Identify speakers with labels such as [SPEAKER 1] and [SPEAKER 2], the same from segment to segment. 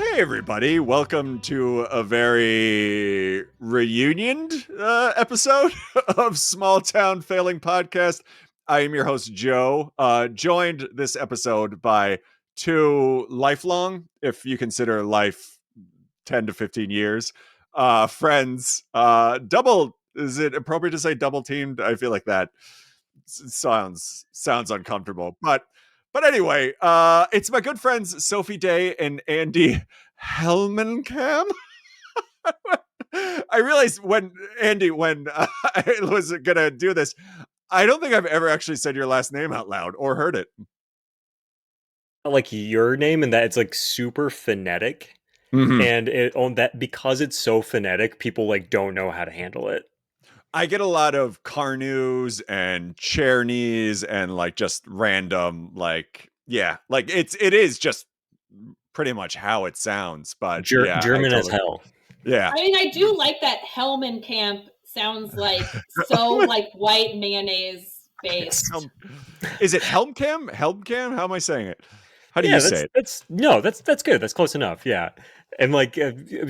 [SPEAKER 1] Hey everybody, welcome to a very reunioned episode of Small Town Failing Podcast. I am your host, Joe, joined this episode by two lifelong, if you consider life 10 to 15 years, friends. Is it appropriate to say double teamed? I feel like that sounds uncomfortable, but anyway, it's my good friends Sophie Day and Andy Helmcamp. I realized when I was gonna do this, I don't think I've ever actually said your last name out loud or heard it.
[SPEAKER 2] Like your name, and that it's like super phonetic, and it on that because it's so phonetic, people like don't know how to handle it.
[SPEAKER 1] I get a lot of Carnews and Cherneys and like just random like it is just pretty much how it sounds, but yeah, I
[SPEAKER 2] German as
[SPEAKER 1] totally
[SPEAKER 2] hell.
[SPEAKER 1] yeah.
[SPEAKER 3] I mean, I do like that Helmcamp sounds like so like white mayonnaise based.
[SPEAKER 1] Is it Helmcam? Helmcam? How am I saying it? How do
[SPEAKER 2] Yeah,
[SPEAKER 1] you say it?
[SPEAKER 2] that's good. That's close enough. Yeah, and like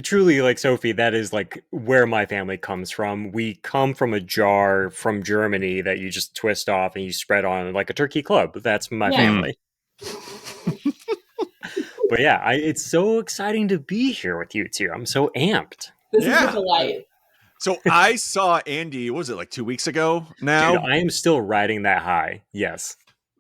[SPEAKER 2] truly, like Sophie, that is like where my family comes from. We come from a jar from Germany that you just twist off and you spread on like a turkey club. That's my family. But yeah, it's so exciting to be here with you two. I'm so amped.
[SPEAKER 3] This is a delight.
[SPEAKER 1] So I saw Andy, what was it, like 2 weeks ago now?
[SPEAKER 2] Dude, I am still riding that high. Yes.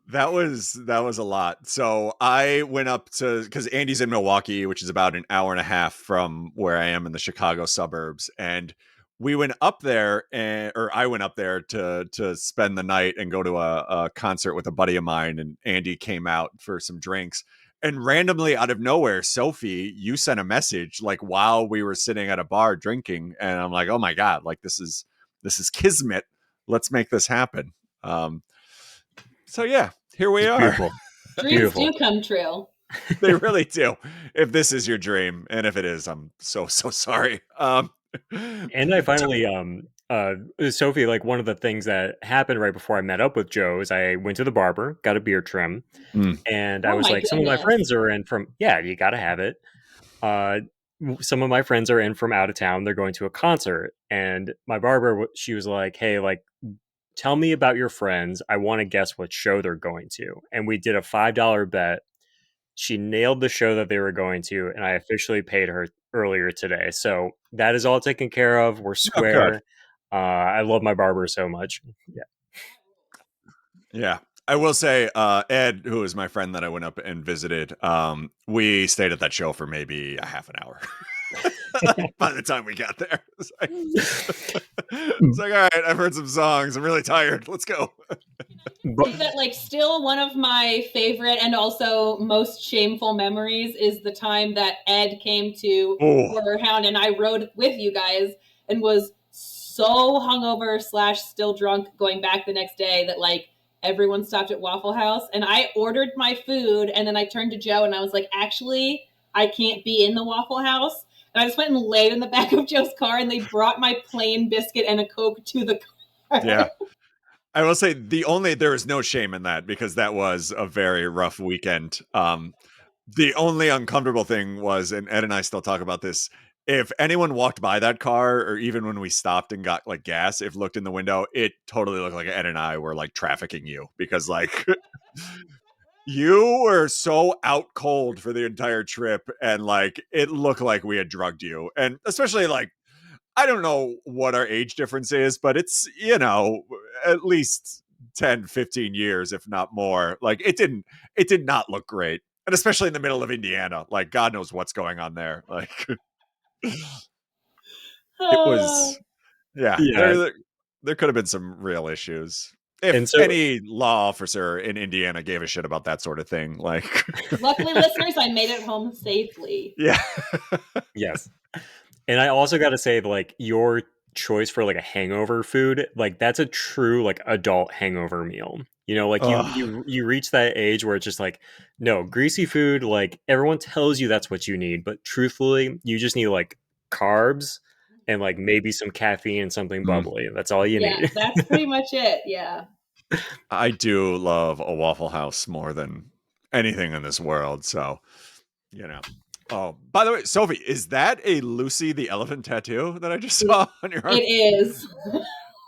[SPEAKER 1] That was a lot. So I went up to, because Andy's in Milwaukee, which is about an hour and a half from where I am in the Chicago suburbs, and we went up there, or I went up there to spend the night and go to a concert with a buddy of mine, and Andy came out for some drinks. And randomly out of nowhere, Sophie, you sent a message like while we were sitting at a bar drinking, and I'm like, oh my god, like this is kismet. Let's make this happen. So yeah, here we are.
[SPEAKER 2] Beautiful.
[SPEAKER 3] Dreams do come true.
[SPEAKER 1] They really do. If this is your dream, and if it is, I'm so sorry.
[SPEAKER 2] And I finally, Sophie, like one of the things that happened right before I met up with Joe is I went to the barber, got a beard trim, and I was like, some of my friends are in from, yeah, you got to have it. Some of my friends are in from out of town. They're going to a concert, and my barber, she was like, hey, like, tell me about your friends. I want to guess what show they're going to. And we did a $5 bet. She nailed the show that they were going to, and I officially paid her earlier today. So that is all taken care of. We're square. I love my barber so much. Yeah.
[SPEAKER 1] Yeah. I will say, Ed, who is my friend that I went up and visited, we stayed at that show for maybe a half an hour. By the time we got there, it's like, all right, I've heard some songs. I'm really tired. Let's go.
[SPEAKER 3] Is that like still one of my favorite and also most shameful memories is the time that Ed came to Horrorhound and I rode with you guys and was so hungover / still drunk going back the next day that like everyone stopped at Waffle House and I ordered my food and then I turned to Joe and I was like, actually, I can't be in the Waffle House. And I just went and laid in the back of Joe's car and they brought my plain biscuit and a Coke to the car.
[SPEAKER 1] Yeah. I will say there is no shame in that because that was a very rough weekend. The only uncomfortable thing was, and Ed and I still talk about this, if anyone walked by that car or even when we stopped and got like gas, if looked in the window, it totally looked like Ed and I were like trafficking you because like you were so out cold for the entire trip and like it looked like we had drugged you. And especially like, I don't know what our age difference is, but it's, at least 10, 15 years, if not more. Like it did not look great. And especially in the middle of Indiana, like God knows what's going on there. Like it was, yeah. There could have been some real issues. If any law officer in Indiana gave a shit about that sort of thing, like
[SPEAKER 3] luckily listeners, I made it home safely.
[SPEAKER 1] Yeah.
[SPEAKER 2] Yes. And I also got to say, like, your choice for like a hangover food, like that's a true like adult hangover meal. You know, like you reach that age where it's just like, no, greasy food, like everyone tells you that's what you need, but truthfully, you just need like carbs and like maybe some caffeine and something bubbly. That's all you need.
[SPEAKER 3] That's pretty much it. Yeah.
[SPEAKER 1] I do love a Waffle House more than anything in this world. So, Oh, by the way, Sophie, is that a Lucy the elephant tattoo that I just
[SPEAKER 3] It,
[SPEAKER 1] saw on your arm?
[SPEAKER 3] it is.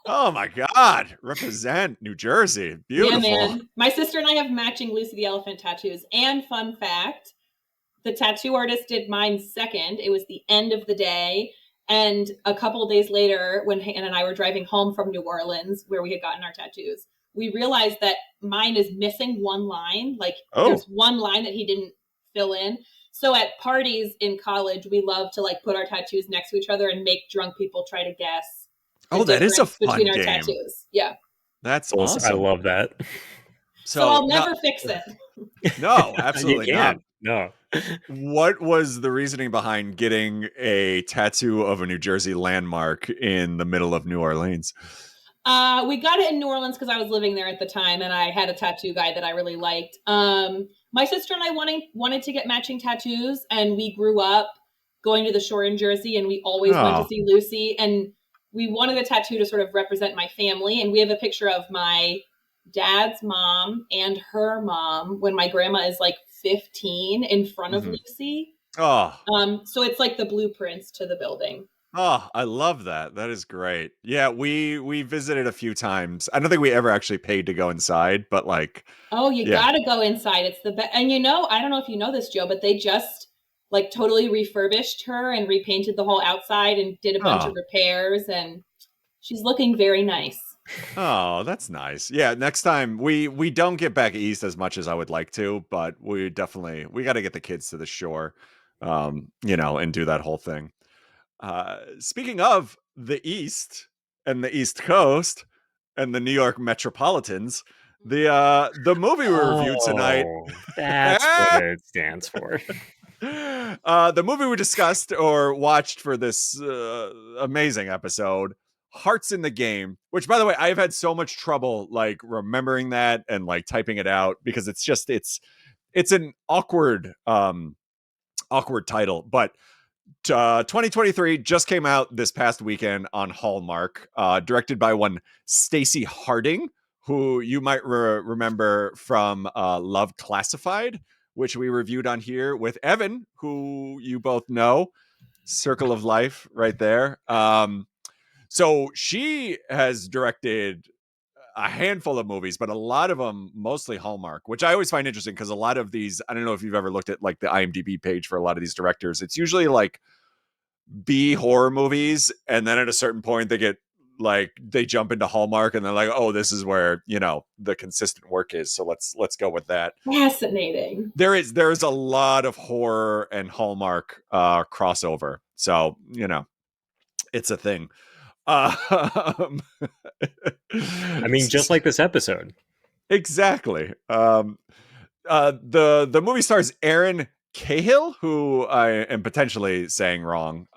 [SPEAKER 1] Oh my God. Represent New Jersey.
[SPEAKER 3] Yeah,
[SPEAKER 1] Beautiful.
[SPEAKER 3] man. My sister and I have matching Lucy the elephant tattoos. And fun fact, the tattoo artist did mine second. It was the end of the day. And a couple days later, when Hannah and I were driving home from New Orleans, where we had gotten our tattoos, we realized that mine is missing one line. Like there's
[SPEAKER 1] Oh.
[SPEAKER 3] one line that he didn't fill in. So at parties in college, we love to like put our tattoos next to each other and make drunk people try to guess the
[SPEAKER 1] Oh, that is a
[SPEAKER 3] difference
[SPEAKER 1] fun
[SPEAKER 3] between our
[SPEAKER 1] game.
[SPEAKER 3] tattoos. Yeah.
[SPEAKER 1] That's
[SPEAKER 2] I
[SPEAKER 1] awesome.
[SPEAKER 2] love that.
[SPEAKER 3] So I'll never fix it.
[SPEAKER 1] No,
[SPEAKER 2] You
[SPEAKER 1] absolutely not.
[SPEAKER 2] can't. No.
[SPEAKER 1] What was the reasoning behind getting a tattoo of a New Jersey landmark in the middle of New Orleans?
[SPEAKER 3] We got it in New Orleans because I was living there at the time, and I had a tattoo guy that I really liked. My sister and I wanted to get matching tattoos, and we grew up going to the shore in Jersey, and we always went to see Lucy. And we wanted a tattoo to sort of represent my family. And we have a picture of my dad's mom and her mom when my grandma is like 15 in front of Lucy.
[SPEAKER 1] Oh.
[SPEAKER 3] So it's like the blueprints to the building.
[SPEAKER 1] Oh, I love that. That is great. Yeah, we visited a few times. I don't think we ever actually paid to go inside, but like,
[SPEAKER 3] oh, you
[SPEAKER 1] yeah.
[SPEAKER 3] gotta go inside. It's the best. And you know, I don't know if you know this, Joe, but they just like totally refurbished her and repainted the whole outside and did a bunch of repairs, and she's looking very nice.
[SPEAKER 1] Oh, that's nice. Yeah, next time we don't get back east as much as I would like to, but we definitely we got to get the kids to the shore, and do that whole thing. Speaking of the East and the East Coast and the New York Metropolitans, the movie we reviewed tonight.
[SPEAKER 2] Oh, that's what it stands for.
[SPEAKER 1] The movie we discussed or watched for this amazing episode, Hearts in the Game, which by the way, I've had so much trouble like remembering that and like typing it out because it's an awkward title, but 2023 just came out this past weekend on Hallmark, directed by one Stacey Harding, who you might remember from Love Classified, which we reviewed on here with Evan, who you both know. Circle of Life right there. So she has directed a handful of movies, but a lot of them mostly Hallmark, which I always find interesting because a lot of these, I don't know if you've ever looked at like the IMDb page for a lot of these directors. It's usually like B horror movies, and then at a certain point they jump into Hallmark and they're like, oh, this is where the consistent work is, so let's go with that.
[SPEAKER 3] Fascinating.
[SPEAKER 1] There's a lot of horror and Hallmark crossover, so it's a thing.
[SPEAKER 2] I mean, just like this episode.
[SPEAKER 1] Exactly. The movie stars Erin Cahill, who I am potentially saying wrong.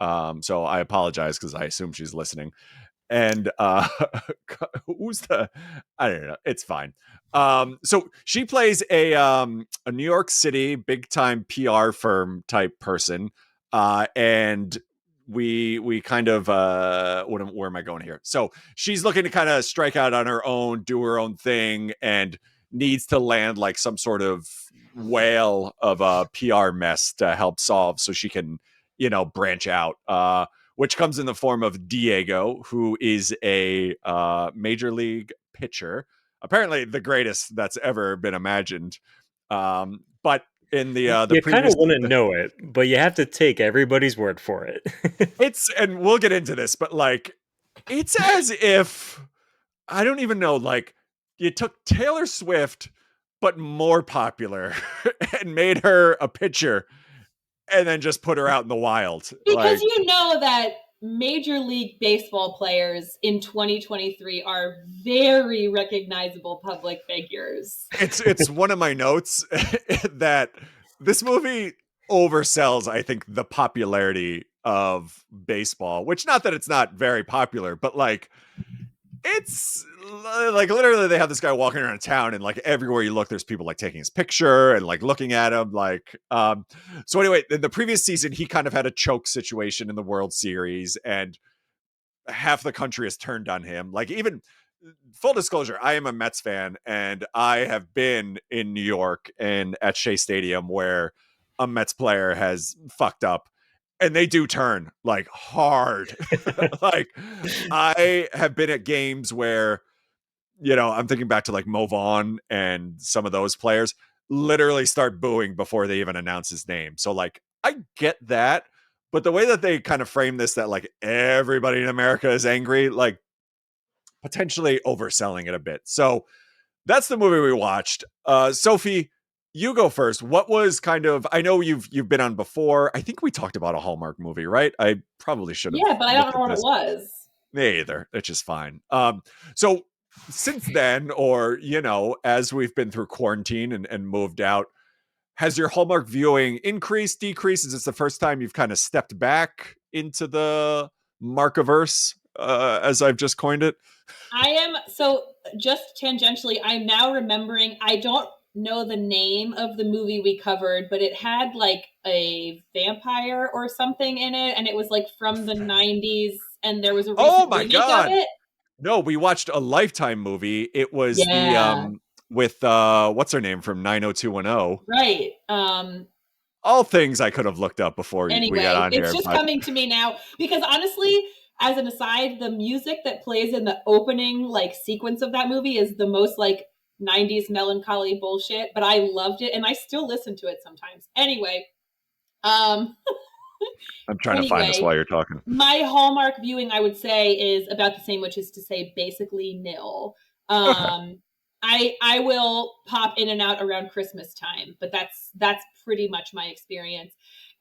[SPEAKER 1] So I apologize because I assume she's listening. And who's the? I don't know. It's fine. So she plays a New York City big time PR firm type person, and we kind of where am I going here? So she's looking to kind of strike out on her own, do her own thing, and needs to land like some sort of whale of a PR mess to help solve so she can, branch out, which comes in the form of Diego, who is a major league pitcher, apparently the greatest that's ever been imagined. But in the
[SPEAKER 2] you
[SPEAKER 1] previous,
[SPEAKER 2] kind of wouldn't know it, but you have to take everybody's word for it.
[SPEAKER 1] and we'll get into this, but like, it's as if, I don't even know, like, you took Taylor Swift, but more popular, and made her a pitcher, and then just put her out in the wild.
[SPEAKER 3] Because that Major League Baseball players in 2023 are very recognizable public figures.
[SPEAKER 1] It's one of my notes that this movie oversells, I think, the popularity of baseball, which not that it's not very popular, but like, it's like literally they have this guy walking around town and like everywhere you look, there's people like taking his picture and like looking at him. Like, so anyway, in the previous season, he kind of had a choke situation in the World Series and half the country has turned on him. Like, even full disclosure, I am a Mets fan and I have been in New York and at Shea Stadium where a Mets player has fucked up, and they do turn like hard. Like I have been at games where, I'm thinking back to like Mo Vaughn and some of those players literally start booing before they even announce his name. So like I get that, but the way that they kind of frame this, that like everybody in America is angry, like potentially overselling it a bit. So that's the movie we watched. Sophie, you go first. What was kind of, I know you've been on before. I think we talked about a Hallmark movie, right? I probably should have
[SPEAKER 3] Yeah, but I don't
[SPEAKER 1] looked
[SPEAKER 3] know
[SPEAKER 1] at
[SPEAKER 3] what it
[SPEAKER 1] this.
[SPEAKER 3] was.
[SPEAKER 1] Me either. It's just fine. So since then, or as we've been through quarantine and moved out, has your Hallmark viewing increased, decreased? Is this the first time you've kind of stepped back into the Markiverse, as I've just coined it?
[SPEAKER 3] I am, so just tangentially, I'm now remembering, I don't know the name of the movie we covered, but it had like a vampire or something in it, and it was like from the 90s, and there was a
[SPEAKER 1] Oh
[SPEAKER 3] recent
[SPEAKER 1] my
[SPEAKER 3] remake of
[SPEAKER 1] God.
[SPEAKER 3] it.
[SPEAKER 1] No, we watched a Lifetime movie. It was the
[SPEAKER 3] Yeah,
[SPEAKER 1] with what's her name from 90210.
[SPEAKER 3] right.
[SPEAKER 1] All things I could have looked up before we got
[SPEAKER 3] Anyway,
[SPEAKER 1] on
[SPEAKER 3] it's
[SPEAKER 1] here,
[SPEAKER 3] just
[SPEAKER 1] but
[SPEAKER 3] coming to me now because honestly, as an aside, the music that plays in the opening like sequence of that movie is the most like 90s melancholy bullshit, but I loved it and I still listen to it sometimes. Um
[SPEAKER 1] I'm trying to find this
[SPEAKER 3] anyway,
[SPEAKER 1] while you're talking.
[SPEAKER 3] my Hallmark viewing I would say is about the same, which is to say basically nil.
[SPEAKER 1] Okay.
[SPEAKER 3] I will pop in and out around Christmas time, but that's pretty much my experience.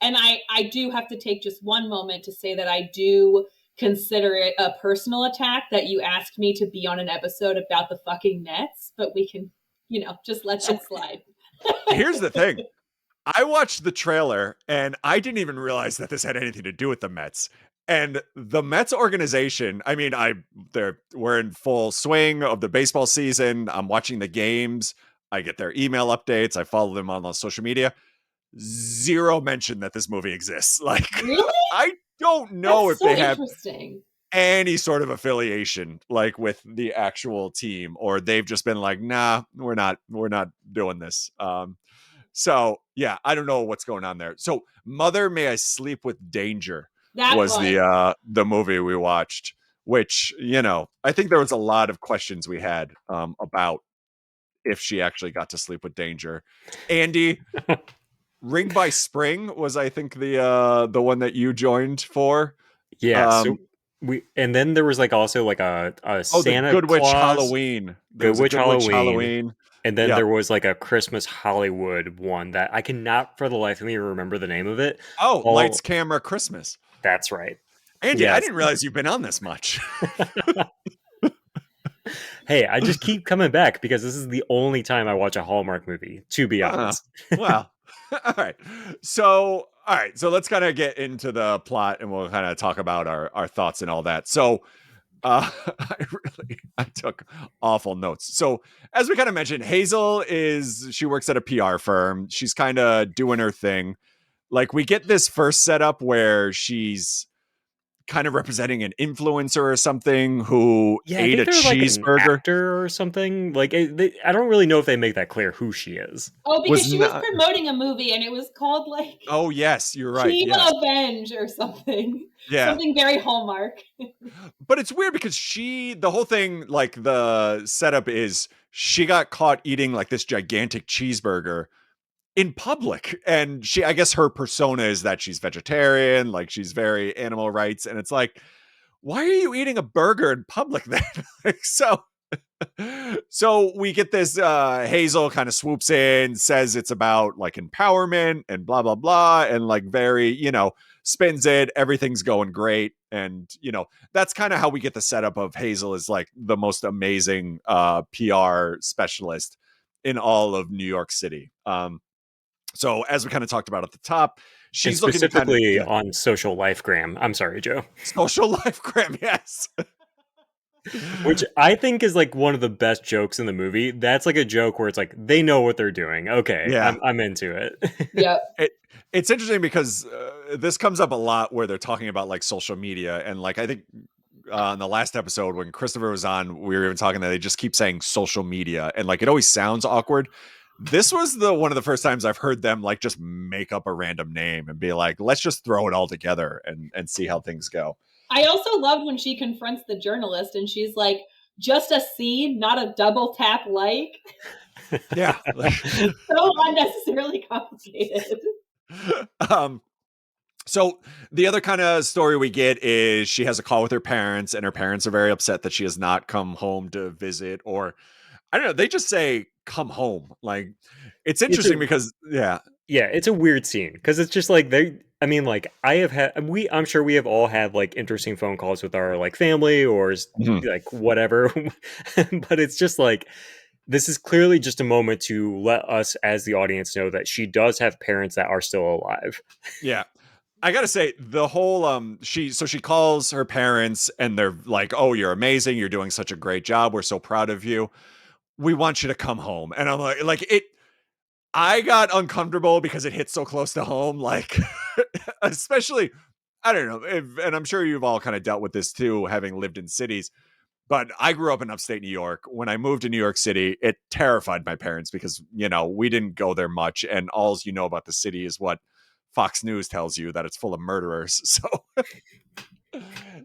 [SPEAKER 3] And I do have to take just one moment to say that I do consider it a personal attack that you asked me to be on an episode about the fucking Mets, but we can, just let
[SPEAKER 1] So
[SPEAKER 3] that slide.
[SPEAKER 1] here's the thing. I watched the trailer and I didn't even realize that this had anything to do with the Mets. And the Mets organization, I mean, we're in full swing of the baseball season. I'm watching the games. I get their email updates. I follow them on social media. Zero mention that this movie exists. Like,
[SPEAKER 3] Really?
[SPEAKER 1] I don't know
[SPEAKER 3] That's
[SPEAKER 1] if
[SPEAKER 3] so
[SPEAKER 1] they have
[SPEAKER 3] interesting.
[SPEAKER 1] any sort of affiliation like with the actual team, or they've just been like, nah, we're not doing this. So yeah, I don't know what's going on there. So Mother May I Sleep with Danger
[SPEAKER 3] That
[SPEAKER 1] was
[SPEAKER 3] one.
[SPEAKER 1] the movie we watched, which, I think there was a lot of questions we had about if she actually got to sleep with danger. Andy, Ring by Spring was, I think, the one that you joined for.
[SPEAKER 2] Yeah, so
[SPEAKER 1] Um
[SPEAKER 2] and then there was like also like a
[SPEAKER 1] the
[SPEAKER 2] Santa
[SPEAKER 1] Good Witch
[SPEAKER 2] Claus,
[SPEAKER 1] Halloween. There
[SPEAKER 2] Good
[SPEAKER 1] was a
[SPEAKER 2] Witch
[SPEAKER 1] Good Witch
[SPEAKER 2] Halloween,
[SPEAKER 1] Halloween.
[SPEAKER 2] and then
[SPEAKER 1] Yep.
[SPEAKER 2] there was like a Christmas Hollywood one that I cannot for the life of me remember the name of it.
[SPEAKER 1] Oh,
[SPEAKER 2] Oh,
[SPEAKER 1] Lights Camera Christmas.
[SPEAKER 2] that's right.
[SPEAKER 1] Andy, I
[SPEAKER 2] Yes.
[SPEAKER 1] didn't realize you've been on this much.
[SPEAKER 2] Hey, I just keep coming back because this is the only time I watch a Hallmark movie, to be honest.
[SPEAKER 1] Well, all right. So, let's kind of get into the plot and we'll kind of talk about our thoughts and all that. So, I took awful notes. So, as we kind of mentioned, she works at a PR firm. She's kind of doing her thing. Like, we get this first setup where she's kind of representing an influencer or something who
[SPEAKER 2] Yeah, I
[SPEAKER 1] ate
[SPEAKER 2] think
[SPEAKER 1] a
[SPEAKER 2] they're like an
[SPEAKER 1] cheeseburger.
[SPEAKER 2] actor or something. Like, I don't really know if they make that clear who she is.
[SPEAKER 3] Oh, because
[SPEAKER 1] Was
[SPEAKER 3] she was
[SPEAKER 1] not.
[SPEAKER 3] promoting a movie and it was called like
[SPEAKER 1] Oh yes, you're right.
[SPEAKER 3] Team
[SPEAKER 1] Yes.
[SPEAKER 3] Avenge or something.
[SPEAKER 1] Yeah.
[SPEAKER 3] Something very Hallmark.
[SPEAKER 1] But it's weird because the whole thing, like the setup is she got caught eating like this gigantic cheeseburger in public. And I guess her persona is that she's vegetarian, like she's very animal rights. And it's like, why are you eating a burger in public then? Like, so we get this Hazel kind of swoops in, says it's about like empowerment and blah blah blah, and like very, spins it, everything's going great. And that's kind of how we get the setup of Hazel is like the most amazing PR specialist in all of New York City. So as we kind of talked about at the top,
[SPEAKER 2] And
[SPEAKER 1] she's looking to kind of
[SPEAKER 2] specifically on Social Life Gram. I'm sorry, Joe.
[SPEAKER 1] social life gram, yes.
[SPEAKER 2] Which I think is like one of the best jokes in the movie. That's like a joke where it's like they know what they're doing. Okay,
[SPEAKER 1] Yeah.
[SPEAKER 2] I'm into it.
[SPEAKER 3] Yep.
[SPEAKER 1] It's interesting because this comes up a lot where they're talking about like social media, and like I think in the last episode when Christopher was on, we were even talking that they just keep saying social media, and like it always sounds awkward. This was one of the first times I've heard them like just make up a random name and be like, let's just throw it all together and see how things go.
[SPEAKER 3] I also loved when she confronts the journalist and she's like, just a scene, not a double tap like.
[SPEAKER 1] Yeah.
[SPEAKER 3] So unnecessarily complicated.
[SPEAKER 1] So the other kind of story we get is she has a call with her parents, and her parents are very upset that she has not come home to visit, or I don't know, they just say come home. Like, it's interesting because
[SPEAKER 2] it's a weird scene because it's just like I mean, like I'm sure we have all had like interesting phone calls with our like family or like whatever, but it's just like, this is clearly just a moment to let us as the audience know that she does have parents that are still alive.
[SPEAKER 1] Yeah. I gotta say, the whole she calls her parents and they're like, "Oh, you're amazing! You're doing such a great job. We're so proud of you. We want you to come home." And I'm like it. I got uncomfortable because it hit so close to home. Like, especially, I don't know, and I'm sure you've all kind of dealt with this too, having lived in cities. But I grew up in upstate New York. When I moved to New York City, it terrified my parents because, we didn't go there much. And all you know about the city is what Fox News tells you, that it's full of murderers. So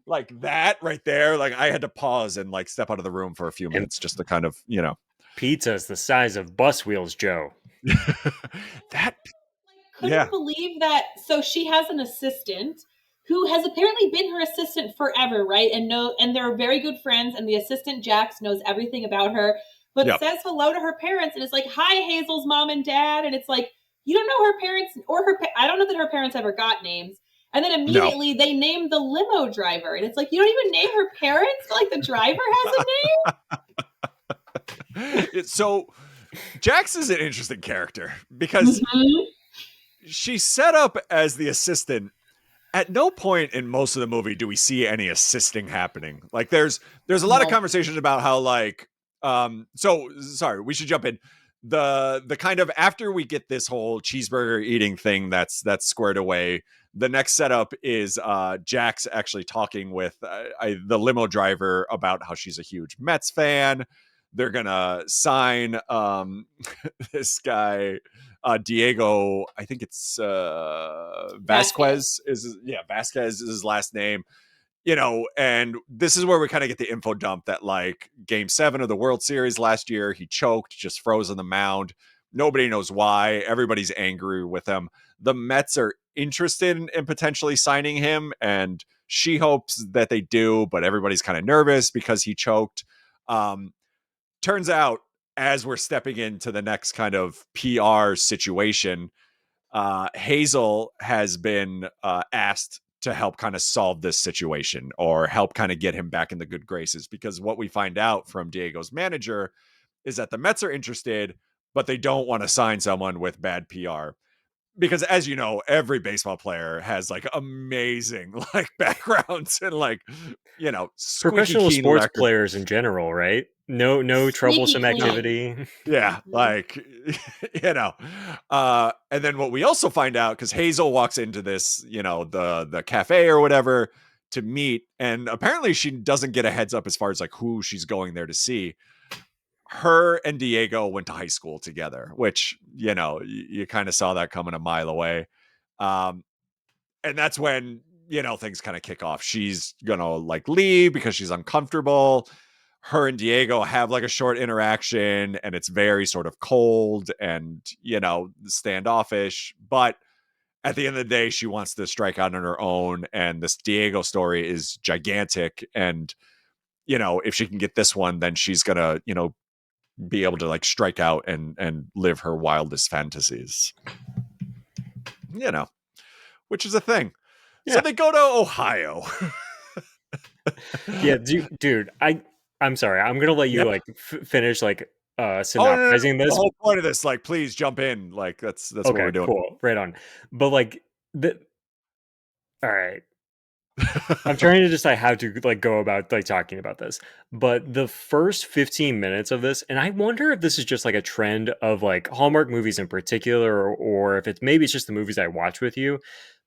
[SPEAKER 1] like that right there, like I had to pause and like step out of the room for a few minutes just to kind of,
[SPEAKER 2] Pizza's the size of bus wheels, Joe.
[SPEAKER 1] That
[SPEAKER 3] couldn't believe that. So she has an assistant who has apparently been her assistant forever, right? And they're very good friends, and the assistant Jax knows everything about her, but says hello to her parents and it's like, "Hi, Hazel's mom and dad." And it's like, you don't know her parents I don't know that her parents ever got names. And then immediately they name the limo driver, and it's like, you don't even name her parents, but like the driver has
[SPEAKER 1] a name. So Jax is an interesting character because she's set up as the assistant. At no point in most of the movie do we see any assisting happening. Like there's a lot of conversations about how like so sorry, we should jump in. The kind of, after we get this whole cheeseburger eating thing that's squared away, the next setup is Jax actually talking with the limo driver about how she's a huge Mets fan. They're gonna sign this guy Diego, I think it's Vasquez Vasquez is his last name, and this is where we kind of get the info dump that like Game 7 of the World Series last year, he choked, just froze on the mound. Nobody knows why. Everybody's angry with him. The Mets are interested in potentially signing him, and she hopes that they do, but everybody's kind of nervous because he choked. Turns out, as we're stepping into the next kind of PR situation, Hazel has been asked to help kind of solve this situation or help kind of get him back in the good graces. Because what we find out from Diego's manager is that the Mets are interested, but they don't want to sign someone with bad PR. Because, as you know, every baseball player has like amazing like backgrounds and like,
[SPEAKER 2] professional sports players in general, right? No troublesome activity.
[SPEAKER 1] Yeah, like, and then what we also find out, because Hazel walks into this, the cafe or whatever to meet, and apparently she doesn't get a heads up as far as like who she's going there to see. Her and Diego went to high school together, which, you kind of saw that coming a mile away. And that's when, things kind of kick off. She's gonna like leave because she's uncomfortable. Her and Diego have like a short interaction, and it's very sort of cold and, standoffish. But at the end of the day, she wants to strike out on her own. And this Diego story is gigantic. And, if she can get this one, then she's going to, be able to like strike out and live her wildest fantasies, which is a thing. Yeah. So they go to Ohio.
[SPEAKER 2] Yeah, dude, I'm sorry. I'm gonna let you like finish like synopsizing this.
[SPEAKER 1] The whole point of this, like, please jump in. Like, that's okay, what we're doing.
[SPEAKER 2] Cool, right on. But like all right. I'm trying to decide how to like go about like talking about this. But the first 15 minutes of this, and I wonder if this is just like a trend of like Hallmark movies in particular, or if it's just the movies I watch with you.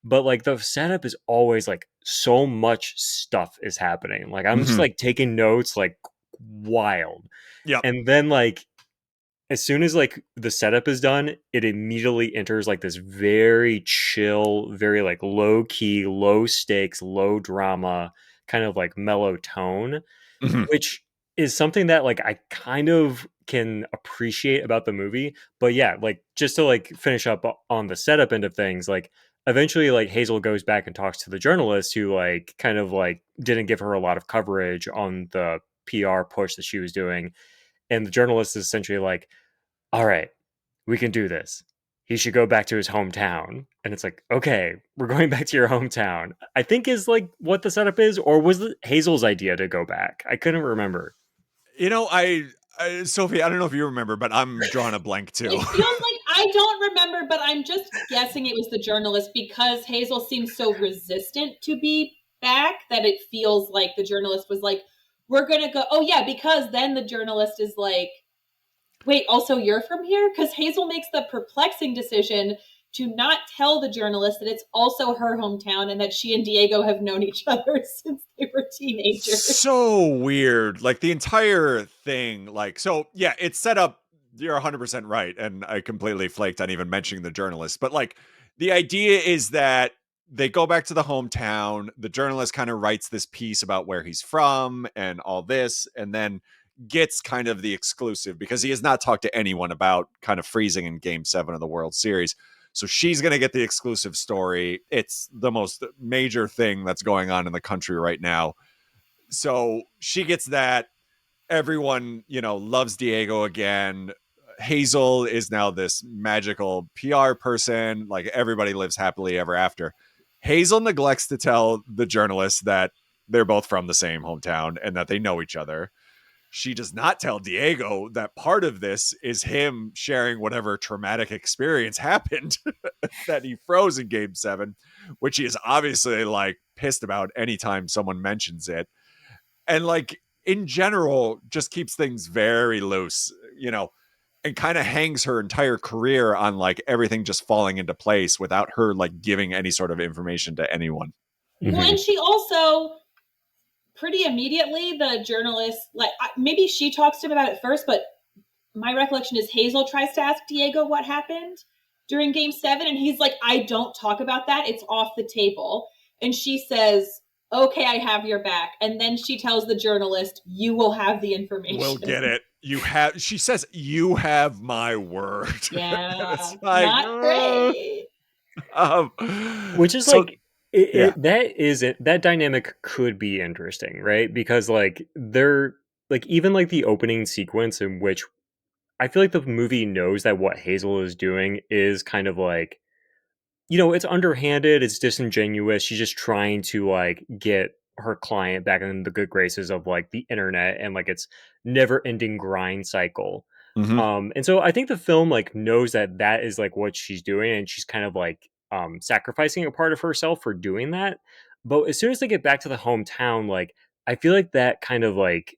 [SPEAKER 2] But like the setup is always like so much stuff is happening. Like I'm just like taking notes like wild.
[SPEAKER 1] Yeah.
[SPEAKER 2] And then like as soon as like the setup is done, it immediately enters like this very chill, very like low key, low stakes, low drama, kind of like mellow tone,
[SPEAKER 1] Mhm.
[SPEAKER 2] which is something that like I kind of can appreciate about the movie. But yeah, like just to like finish up on the setup end of things, like eventually like Hazel goes back and talks to the journalist who like kind of like didn't give her a lot of coverage on the PR push that she was doing. And the journalist is essentially like, all right, we can do this. He should go back to his hometown. And it's like, okay, we're going back to your hometown. I think is like what the setup is, or was it Hazel's idea to go back? I couldn't remember.
[SPEAKER 1] You know, Sophie, I don't know if you remember, but I'm drawing a blank too.
[SPEAKER 3] It feels like I don't remember, but I'm just guessing it was the journalist because Hazel seems so resistant to be back that it feels like the journalist was like, we're going to go. Oh, yeah, because then the journalist is like, wait, also you're from here? Because Hazel makes the perplexing decision to not tell the journalist that it's also her hometown and that she and Diego have known each other since they were teenagers.
[SPEAKER 1] So weird. Like the entire thing, like, so yeah, it's set up. You're 100% right. And I completely flaked on even mentioning the journalist. But like the idea is that they go back to the hometown. The journalist kind of writes this piece about where he's from and all this, and then gets kind of the exclusive because he has not talked to anyone about kind of freezing in game 7 of the World Series. So she's going to get the exclusive story. It's the most major thing that's going on in the country right now. So she gets that. Everyone, loves Diego again. Hazel is now this magical PR person. Like everybody lives happily ever after. Hazel neglects to tell the journalist that they're both from the same hometown and that they know each other. She does not tell Diego that part of this is him sharing whatever traumatic experience happened that he froze in game 7, which he is obviously like pissed about anytime someone mentions it. And like in general, just keeps things very loose, and kind of hangs her entire career on like everything just falling into place without her like giving any sort of information to anyone.
[SPEAKER 3] Well, and she also pretty immediately, the journalist, like maybe she talks to him about it first, but my recollection is Hazel tries to ask Diego what happened during game 7. And he's like, I don't talk about that. It's off the table. And she says, okay, I have your back. And then she tells the journalist, you will have the information.
[SPEAKER 1] We'll get it. She says, you have my word.
[SPEAKER 3] Yeah. Like, not great.
[SPEAKER 2] Which is like, that dynamic could be interesting, right? Because like they're like, even like the opening sequence in which I feel like the movie knows that what Hazel is doing is kind of like, it's underhanded, it's disingenuous. She's just trying to like get her client back in the good graces of like the internet and like its never ending grind cycle. And so I think the film like knows that that is like what she's doing, and she's kind of like sacrificing a part of herself for doing that. But as soon as they get back to the hometown, like I feel like that kind of like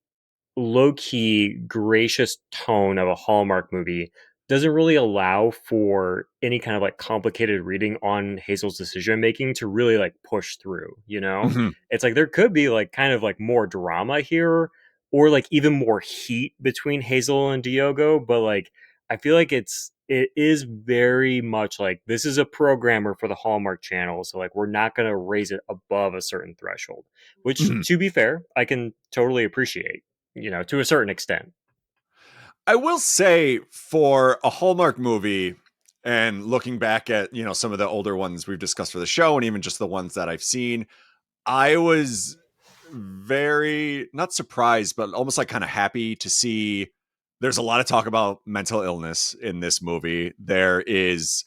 [SPEAKER 2] low key, gracious tone of a Hallmark movie doesn't really allow for any kind of like complicated reading on Hazel's decision making to really like push through, It's like there could be like kind of like more drama here or like even more heat between Hazel and Diogo, but like I feel like it is very much like this is a programmer for the Hallmark channel, so like we're not going to raise it above a certain threshold, which to be fair, I can totally appreciate, to a certain extent.
[SPEAKER 1] I will say for a Hallmark movie, and looking back at, some of the older ones we've discussed for the show and even just the ones that I've seen, I was very not surprised, but almost like kind of happy to see there's a lot of talk about mental illness in this movie. There is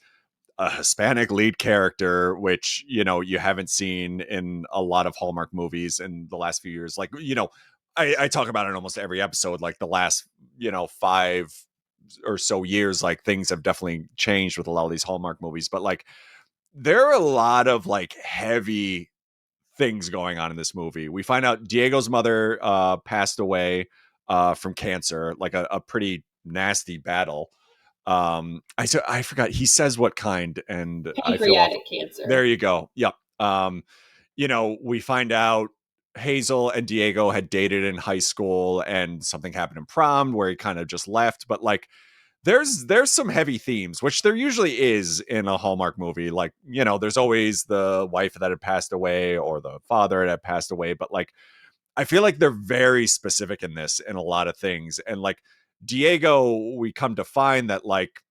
[SPEAKER 1] a Hispanic lead character, which, you haven't seen in a lot of Hallmark movies in the last few years. Like, I talk about it in almost every episode, like the last, 5 or so years, like things have definitely changed with a lot of these Hallmark movies. But like, there are a lot of like heavy things going on in this movie. We find out Diego's mother passed away from cancer, like a pretty nasty battle. I forgot, he says what kind, and I feel
[SPEAKER 3] pancreatic cancer.
[SPEAKER 1] There you go. Yep. We find out Hazel and Diego had dated in high school and something happened in prom where he kind of just left. But like there's some heavy themes, which there usually is in a Hallmark movie. Like, there's always the wife that had passed away or the father that had passed away, but like I feel like they're very specific in this in a lot of things. And like Diego, we come to find that like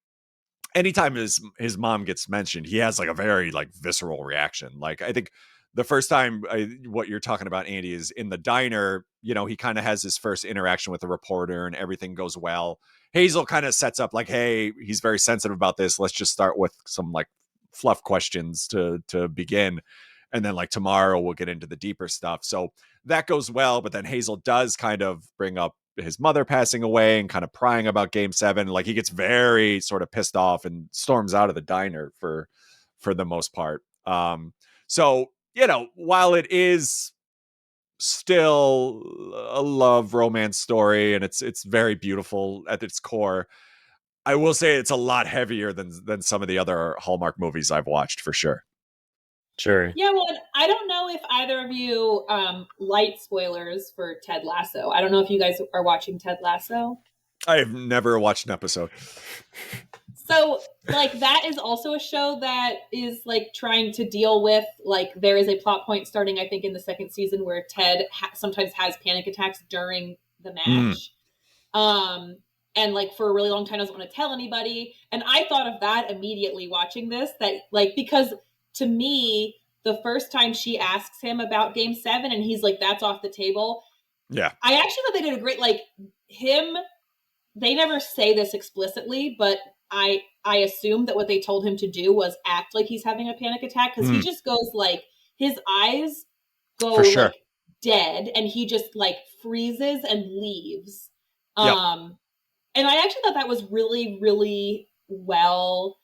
[SPEAKER 1] anytime his mom gets mentioned, he has like a very like visceral reaction. Like I think the first time what you're talking about, Andy, is in the diner. He kind of has his first interaction with the reporter, and everything goes well. Hazel kind of sets up like, hey, he's very sensitive about this. Let's just start with some like fluff questions to begin, and then like tomorrow we'll get into the deeper stuff. So that goes well, but then Hazel does kind of bring up his mother passing away and kind of prying about game 7. Like he gets very sort of pissed off and storms out of the diner for the most part. So, while it is still a love romance story and it's very beautiful at its core, I will say it's a lot heavier than some of the other Hallmark movies I've watched for sure.
[SPEAKER 2] Sure.
[SPEAKER 3] Yeah, well, I don't know if either of you light spoilers for Ted Lasso. I don't know if you guys are watching Ted Lasso.
[SPEAKER 1] I've never watched an episode.
[SPEAKER 3] So, like, that is also a show that is, like, trying to deal with, like, there is a plot point starting, I think, in the second season where Ted sometimes has panic attacks during the match. And, like, for a really long time, I wasn't want to tell anybody. And I thought of that immediately watching this, that, like, because to me, the first time she asks him about game 7 and he's like, that's off the table.
[SPEAKER 1] Yeah.
[SPEAKER 3] I actually thought they did a great, like, they never say this explicitly, but I assume that what they told him to do was act like he's having a panic attack, because he just goes like, his eyes go like dead and he just like freezes and leaves.
[SPEAKER 1] Yep.
[SPEAKER 3] And I actually thought that was really, really well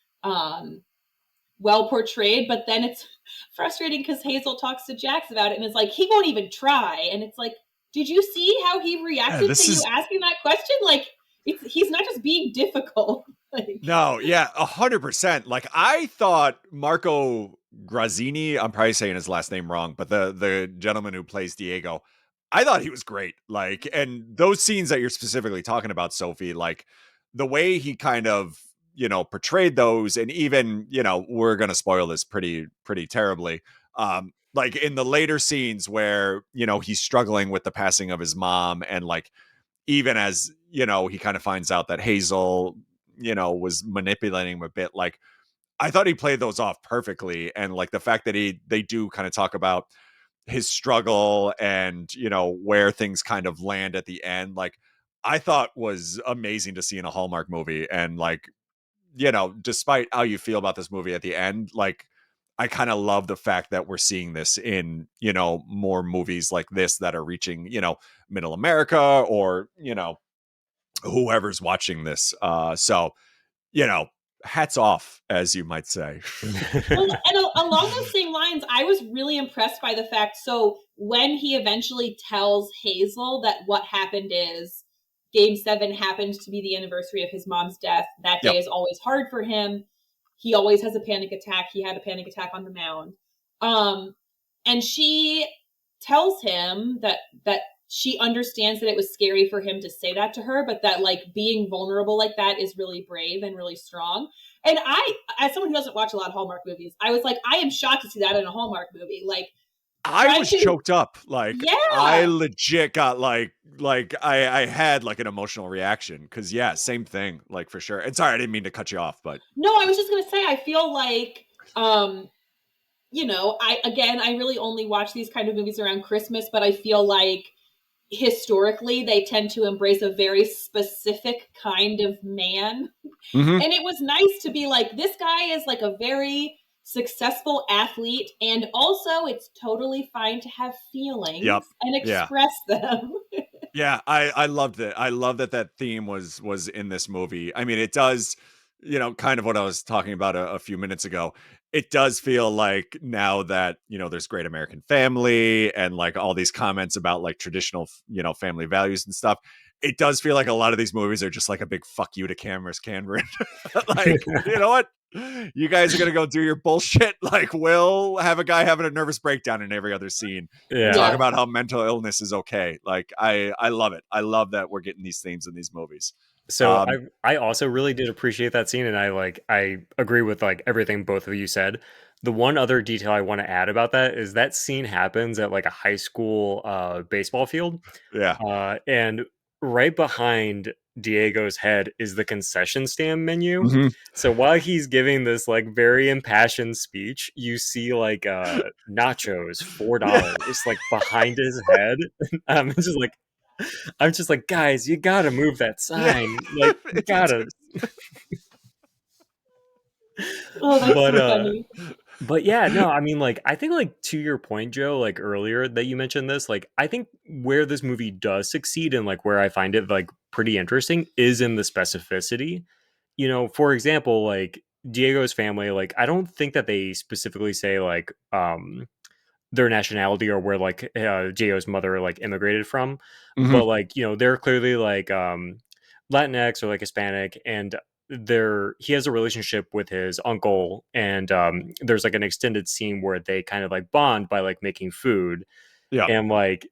[SPEAKER 3] portrayed, but then it's frustrating because Hazel talks to Jax about it and it's like, he won't even try. And it's like, did you see how he reacted to you asking that question? Like, he's not just being difficult.
[SPEAKER 1] No, yeah, 100%. Like I thought Marco Grazzini, I'm probably saying his last name wrong, but the gentleman who plays Diego, I thought he was great. Like, and those scenes that you're specifically talking about, Sophie, like the way he kind of, portrayed those, and even, we're gonna spoil this pretty terribly. Like in the later scenes where, he's struggling with the passing of his mom, and like even as, he kind of finds out that Hazel, was manipulating him a bit. Like I thought he played those off perfectly. And like the fact that they do kind of talk about his struggle and, where things kind of land at the end, like I thought was amazing to see in a Hallmark movie. And like, despite how you feel about this movie at the end, like I kind of love the fact that we're seeing this in, more movies like this that are reaching, middle America or, whoever's watching this. So, hats off, as you might say.
[SPEAKER 3] Well, and along those same lines, I was really impressed by the fact. So when he eventually tells Hazel that what happened is game 7 happened to be the anniversary of his mom's death, that day is always hard for him. He always has a panic attack. He had a panic attack on the mound. And she tells him that she understands that it was scary for him to say that to her, but that like being vulnerable like that is really brave and really strong. And I, as someone who doesn't watch a lot of Hallmark movies, I was like, I am shocked to see that in a Hallmark movie. Like,
[SPEAKER 1] I was choked up. Like, I legit got like I had like an emotional reaction. Cause yeah, same thing, like for sure. And sorry, I didn't mean to cut you off, but
[SPEAKER 3] no, I was just going to say, I feel like, I really only watch these kind of movies around Christmas, but I feel like historically they tend to embrace a very specific kind of man. And it was nice to be like, this guy is like a very successful athlete, and also it's totally fine to have feelings and express them.
[SPEAKER 1] Yeah, I loved it. I love that theme was in this movie. I mean, it does, kind of what I was talking about a few minutes ago. It does feel like now that, there's Great American Family and like all these comments about like traditional, family values and stuff. It does feel like a lot of these movies are just like a big fuck you to Cameron. Like, you know what? You guys are going to go do your bullshit. Like, we'll have a guy having a nervous breakdown in every other scene. And talk about how mental illness is okay. Like, I love it. I love that we're getting these themes in these movies.
[SPEAKER 2] So I also really did appreciate that scene, and I agree with like everything both of you said. The one other detail I want to add about that is that scene happens at like a high school baseball field,
[SPEAKER 1] Yeah.
[SPEAKER 2] and right behind Diego's head is the concession stand menu.
[SPEAKER 1] Mhm.
[SPEAKER 2] So while he's giving this like very impassioned speech, you see like nachos
[SPEAKER 1] Yeah.
[SPEAKER 2] $4 like behind his head. I'm just like, guys, you gotta move that
[SPEAKER 1] Yeah.
[SPEAKER 2] sign. Like, you
[SPEAKER 1] It's
[SPEAKER 2] gotta.
[SPEAKER 3] Oh, that's
[SPEAKER 2] But
[SPEAKER 3] so funny.
[SPEAKER 2] but yeah, no, I mean, like, I think like to your point, Joe, like earlier that you mentioned this, like, I think where this movie does succeed and like where I find it like pretty interesting is in the specificity. You know, for example, like Diego's family, like, I don't think that they specifically say like their nationality or where like Diego's mother like immigrated from, but
[SPEAKER 1] Mhm.
[SPEAKER 2] like they're clearly like Latinx or like Hispanic, and he has a relationship with his uncle, and there's like an extended scene where they kind of like bond by like making food,
[SPEAKER 1] Yeah.
[SPEAKER 2] and like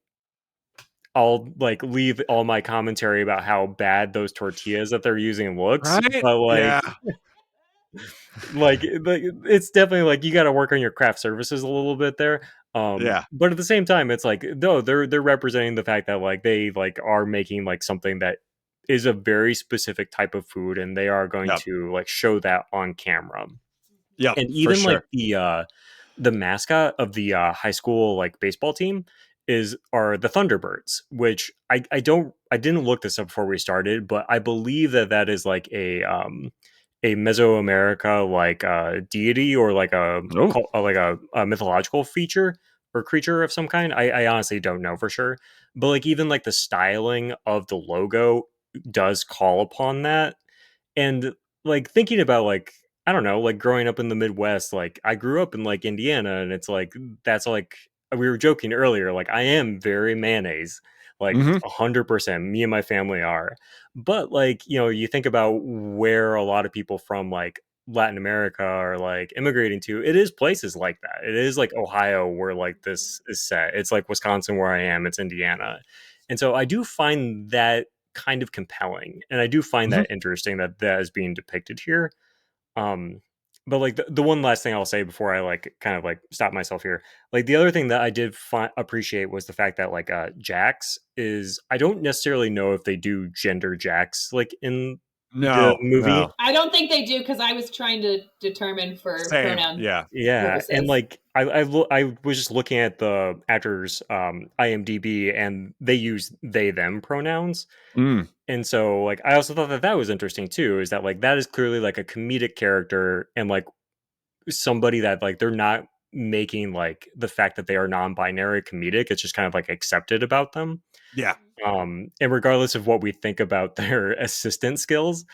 [SPEAKER 2] I'll like leave all my commentary about how bad those tortillas that they're using looks,
[SPEAKER 1] Right?
[SPEAKER 2] but
[SPEAKER 1] Yeah.
[SPEAKER 2] like it's definitely like you got to work on your craft services a little bit there,
[SPEAKER 1] Yeah.
[SPEAKER 2] but at the same time it's like no, they're representing the fact that like they like are making like something that is a very specific type of food, and they are going
[SPEAKER 1] Yep.
[SPEAKER 2] to like show that on camera.
[SPEAKER 1] Yep.
[SPEAKER 2] And
[SPEAKER 1] For
[SPEAKER 2] even like
[SPEAKER 1] sure.
[SPEAKER 2] the mascot of the high school like baseball team are the Thunderbirds, which I didn't look this up before we started, but I believe that that is like a Mesoamerica like deity or like
[SPEAKER 1] Oh.
[SPEAKER 2] like a mythological feature or creature of some kind. I honestly don't know for sure, but like even like the styling of the logo does call upon that. And like thinking about like I don't know, like growing up in the Midwest, like I grew up in like Indiana, and it's like that's like we were joking earlier, like I am very mayonnaise, like
[SPEAKER 1] Mhm.
[SPEAKER 2] 100%. Me and my family are, but like you think about where a lot of people from like Latin America are like immigrating to. It is places like that. It is like Ohio where like this is set. It's like Wisconsin where I am. It's Indiana, and so I do find that kind of compelling, and I do find
[SPEAKER 1] Mhm.
[SPEAKER 2] that interesting that that is being depicted here. um but like the one last thing I'll say before I like kind of like stop myself here, like the other thing that I did appreciate was the fact that like Jax is, I don't necessarily know if they do gender Jax like in the
[SPEAKER 1] No.
[SPEAKER 2] movie.
[SPEAKER 1] No.
[SPEAKER 3] I don't think they do because I was trying to determine for
[SPEAKER 1] Same.
[SPEAKER 3] pronoun
[SPEAKER 1] Yeah.
[SPEAKER 2] Yeah, and
[SPEAKER 3] purposes.
[SPEAKER 2] like I was just looking at the actors IMDb, and they use they them pronouns.
[SPEAKER 1] Mm.
[SPEAKER 2] And so, like, I also thought that that was interesting too. Is that like that is clearly like a comedic character, and like somebody that like they're not making like the fact that they are non-binary comedic. It's just kind of like accepted about them.
[SPEAKER 1] Yeah.
[SPEAKER 2] And regardless of what we think about their assistant skills,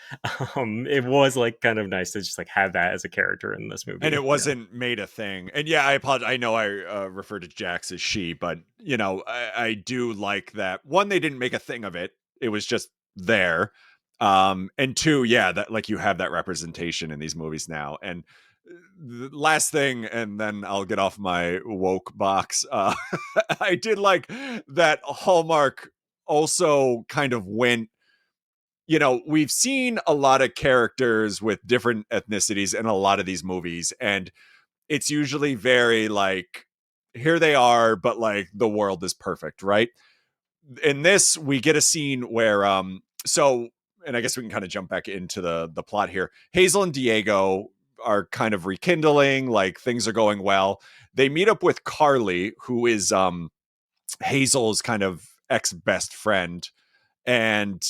[SPEAKER 2] it was like kind of nice to just like have that as a character in this
[SPEAKER 1] And
[SPEAKER 2] movie.
[SPEAKER 1] it wasn't made a thing. And yeah, I apologize. I know I refer to Jax as she, but I do like that. One, they didn't make a thing of it. It was just there. And two, yeah, that like you have that representation in these movies now. And the last thing, and then I'll get off my woke box. I did like that Hallmark also kind of went, we've seen a lot of characters with different ethnicities in a lot of these movies, and it's usually very like, here they are, but like the world is perfect, right? In this, we get a scene where so and I guess we can kind of jump back into the plot here. Hazel and Diego are kind of rekindling, like things are going well. They meet up with Carly, who is Hazel's kind of ex best friend, and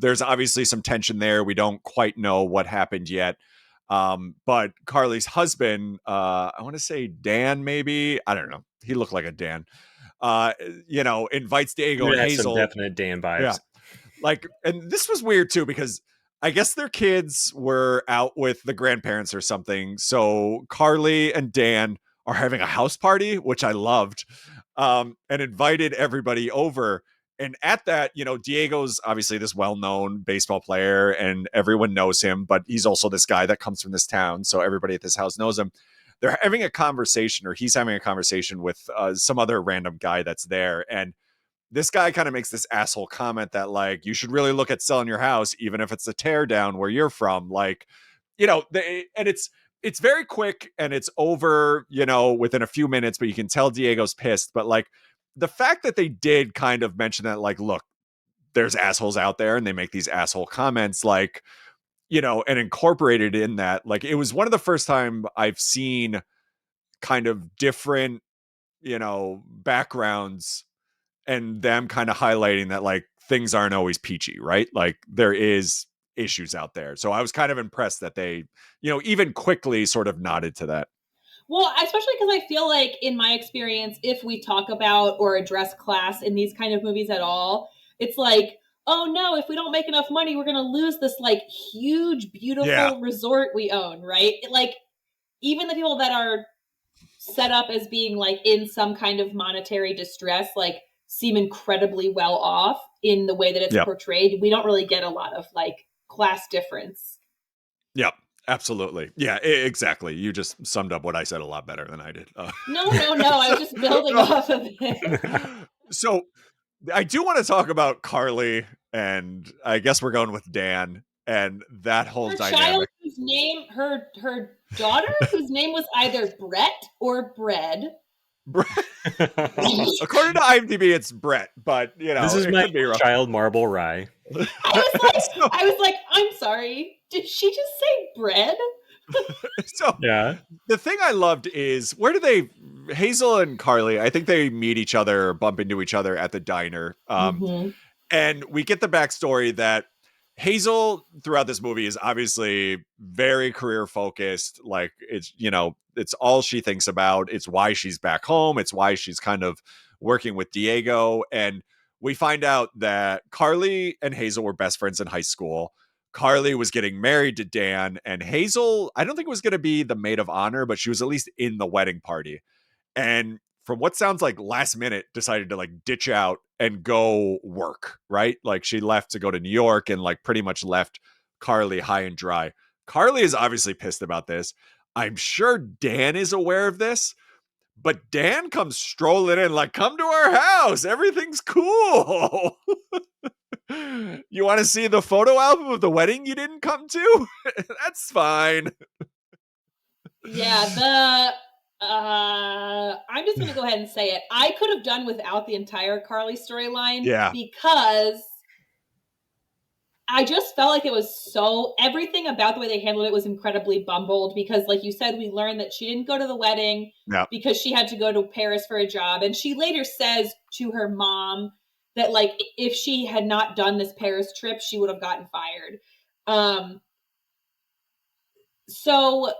[SPEAKER 1] there's obviously some tension there. We don't quite know what happened yet, but Carly's husband, I want to say Dan, maybe, I don't know, he looked like a Dan, invites Diego
[SPEAKER 2] It
[SPEAKER 1] and
[SPEAKER 2] has some
[SPEAKER 1] Hazel.
[SPEAKER 2] definite Dan
[SPEAKER 1] Yeah.
[SPEAKER 2] vibes.
[SPEAKER 1] Like, and this was weird too, because I guess their kids were out with the grandparents or something. So Carly and Dan are having a house party, which I loved, and invited everybody over. And at that, Diego's obviously this well-known baseball player and everyone knows him, but he's also this guy that comes from this town. So everybody at this house knows him. They're having a conversation, or he's having a conversation with some other random guy that's there. And this guy kind of makes this asshole comment that like, you should really look at selling your house, even if it's a tear down where you're from. Like, and it's very quick and it's over, within a few minutes, but you can tell Diego's pissed. But like the fact that they did kind of mention that, like, look, there's assholes out there and they make these asshole comments, like, and incorporated in that, like, it was one of the first time I've seen kind of different, backgrounds and them kind of highlighting that like things aren't always peachy, right? Like there is issues out there. So I was kind of impressed that they, even quickly sort of nodded to that.
[SPEAKER 3] Well, especially because I feel like in my experience, if we talk about or address class in these kind of movies at all, it's like, oh no, if we don't make enough money, we're going to lose this like huge, beautiful resort we own, right? Like even the people that are set up as being like in some kind of monetary distress, like seem incredibly well off in the way that it's portrayed. We don't really get a lot of like class difference.
[SPEAKER 1] Yep. Absolutely. Yeah, exactly. You just summed up what I said a lot better than I did.
[SPEAKER 3] No. I was just building off of it.
[SPEAKER 1] So I do want to talk about Carly, and I guess we're going with Dan and that whole dynamic.
[SPEAKER 3] Child whose name, her daughter, whose name was either Brett or Bread.
[SPEAKER 1] According to IMDb, it's Brett, but
[SPEAKER 2] this is my child marble rye.
[SPEAKER 3] I was like, I'm sorry. Did she just say bread?
[SPEAKER 1] So yeah, the thing I loved is Hazel and Carly, I think they meet each other, bump into each other at the diner. And we get the backstory that Hazel throughout this movie is obviously very career focused. Like it's all she thinks about. It's why she's back home. It's why she's kind of working with Diego. And we find out that Carly and Hazel were best friends in high school. Carly was getting married to Dan, and Hazel, I don't think was going to be the maid of honor, but she was at least in the wedding party. And from what sounds like last minute, decided to like ditch out and go work, right? Like she left to go to New York and like pretty much left Carly high and dry. Carly is obviously pissed about this. I'm sure Dan is aware of this, but Dan comes strolling in like, come to our house. Everything's cool. You want to see the photo album of the wedding you didn't come to? That's fine.
[SPEAKER 3] Yeah, I'm just going to go ahead and say it. I could have done without the entire Carly storyline because I just felt like it was everything about the way they handled it was incredibly bumbled because like you said, we learned that she didn't go to the wedding because she had to go to Paris for a job. And she later says to her mom that like, if she had not done this Paris trip, she would have gotten fired. So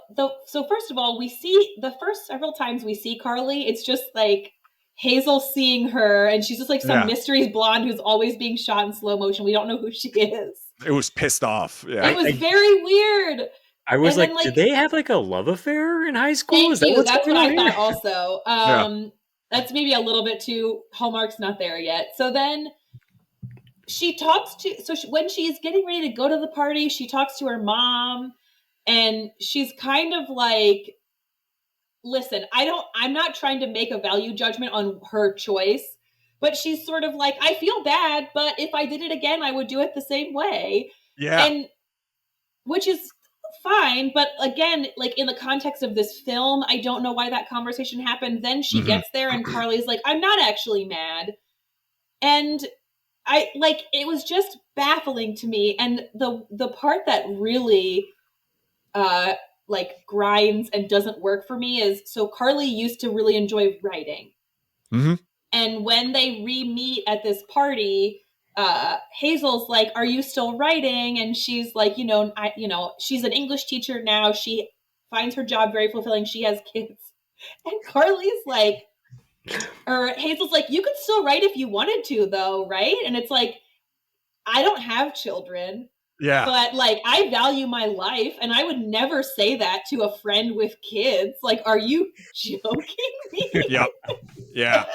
[SPEAKER 3] first of all, we see the first several times we see Carly, it's just like Hazel seeing her and she's just like some mystery blonde who's always being shot in slow motion. We don't know who she is.
[SPEAKER 1] It was pissed off. Yeah.
[SPEAKER 3] It was very weird.
[SPEAKER 2] I was like, did they have like a love affair in high school?
[SPEAKER 3] That's what I thought also. That's maybe a little bit too, Hallmark's not there yet. So then she talks when she's getting ready to go to the party, she talks to her mom and she's kind of like, listen, I'm not trying to make a value judgment on her choice, but she's sort of like, I feel bad, but if I did it again, I would do it the same way.
[SPEAKER 1] Yeah.
[SPEAKER 3] And which is fine. But again, like in the context of this film, I don't know why that conversation happened. Then she gets there and Carly's like, I'm not actually mad. And it was just baffling to me. And the part that really, grinds and doesn't work for me is, so Carly used to really enjoy writing. And when they re-meet at this party, Hazel's like, are you still writing? And she's like, she's an English teacher now. She finds her job very fulfilling. She has kids. And Carly's like, or Hazel's like, you could still write if you wanted to though, right? And it's like, I don't have children.
[SPEAKER 1] Yeah.
[SPEAKER 3] But like, I value my life and I would never say that to a friend with kids. Like, are you joking me?
[SPEAKER 1] Yep. Yeah.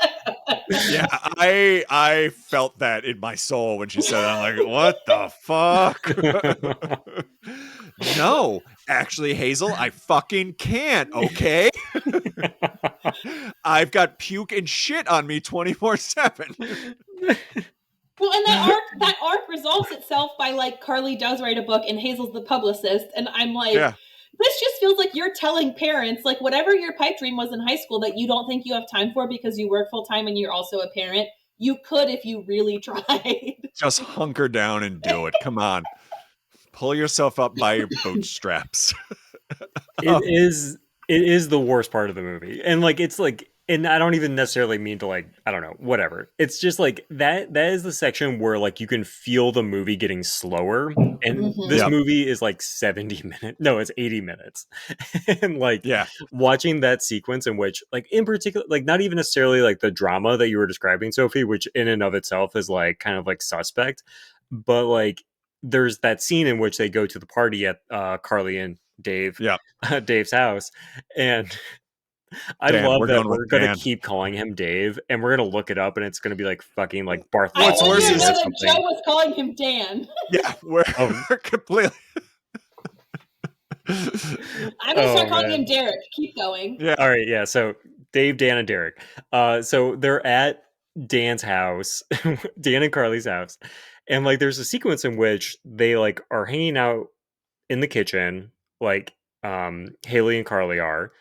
[SPEAKER 1] Yeah. I felt that in my soul when she said that. I'm like, what the fuck? No, actually, Hazel, I fucking can't. Okay. I've got puke and shit on me 24/7.
[SPEAKER 3] Well, and that arc resolves itself by like Carly does write a book and Hazel's the publicist, and I'm like, this just feels like you're telling parents like whatever your pipe dream was in high school that you don't think you have time for because you work full time and you're also a parent. You could if you really tried.
[SPEAKER 1] Just hunker down and do it. Come on, pull yourself up by your bootstraps.
[SPEAKER 2] It is the worst part of the movie, and like it's like. And I don't even necessarily mean to like, I don't know, whatever. It's just like that is the section where like you can feel the movie getting slower. And this movie is like 70 minutes. No, it's 80 minutes. And like watching that sequence in which like in particular, like not even necessarily like the drama that you were describing, Sophie, which in and of itself is like kind of like suspect. But like there's that scene in which they go to the party at Carly and Dave's house. And I love that we're going to keep calling him Dave, and we're going to look it up, and it's going to be like fucking like Barth.
[SPEAKER 3] What's worse is that Joe was calling him Dan.
[SPEAKER 1] Yeah, we're completely.
[SPEAKER 3] I'm going to start calling him Derek. Keep going.
[SPEAKER 2] Yeah. All right. Yeah. So Dave, Dan, and Derek. So they're at Dan's house, Dan and Carly's house, and like there's a sequence in which they like are hanging out in the kitchen, like Haley and Carly are.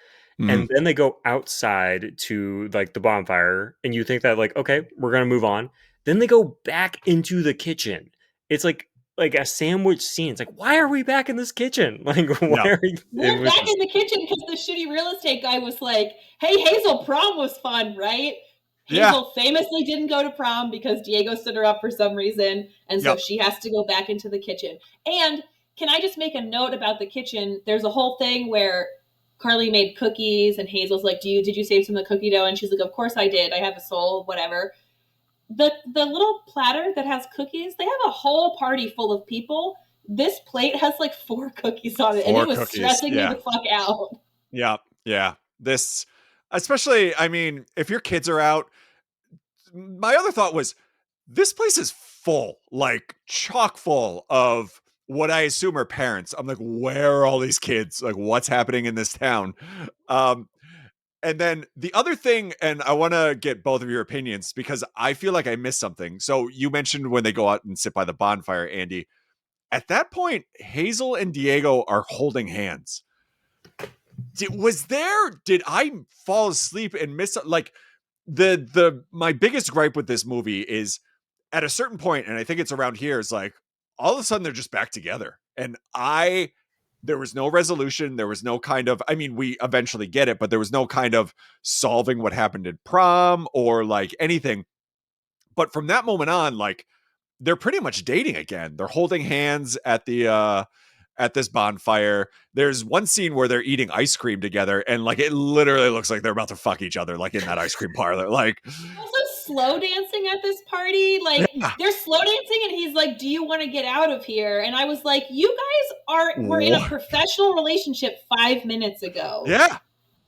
[SPEAKER 2] And then they go outside to like the bonfire, and you think that like, okay, we're gonna move on. Then they go back into the kitchen. It's like a sandwich scene. It's like, why are we back in this kitchen? Like, why are we?
[SPEAKER 3] We're back in the kitchen because the shitty real estate guy was like, "Hey, Hazel, prom was fun, right?" Hazel famously didn't go to prom because Diego stood her up for some reason, and so she has to go back into the kitchen. And can I just make a note about the kitchen? There's a whole thing where Carly made cookies and Hazel's like, did you save some of the cookie dough? And she's like, of course I did. I have a soul, whatever. The little platter that has cookies, they have a whole party full of people. This plate has like 4 cookies on it. And it was stressing me the fuck out.
[SPEAKER 1] Yeah. Yeah. This, especially, I mean, if your kids are out, my other thought was this place is full, like chock full of what I assume are parents. I'm like, where are all these kids? Like, what's happening in this town? And then the other thing, and I want to get both of your opinions because I feel like I missed something. So you mentioned when they go out and sit by the bonfire, Andy. At that point, Hazel and Diego are holding hands. Did I fall asleep and miss like my biggest gripe with this movie is at a certain point, and I think it's around here, is like all of a sudden they're just back together. And there was no resolution. There was no kind of, I mean, we eventually get it, but there was no kind of solving what happened at prom or like anything. But from that moment on, like they're pretty much dating again. They're holding hands at this bonfire. There's one scene where they're eating ice cream together and like it literally looks like they're about to fuck each other like in that ice cream parlor. Like
[SPEAKER 3] also slow dancing at this party. Like they're slow dancing and he's like, do you want to get out of here? And I was like, you guys were in a professional relationship 5 minutes ago.
[SPEAKER 1] Yeah.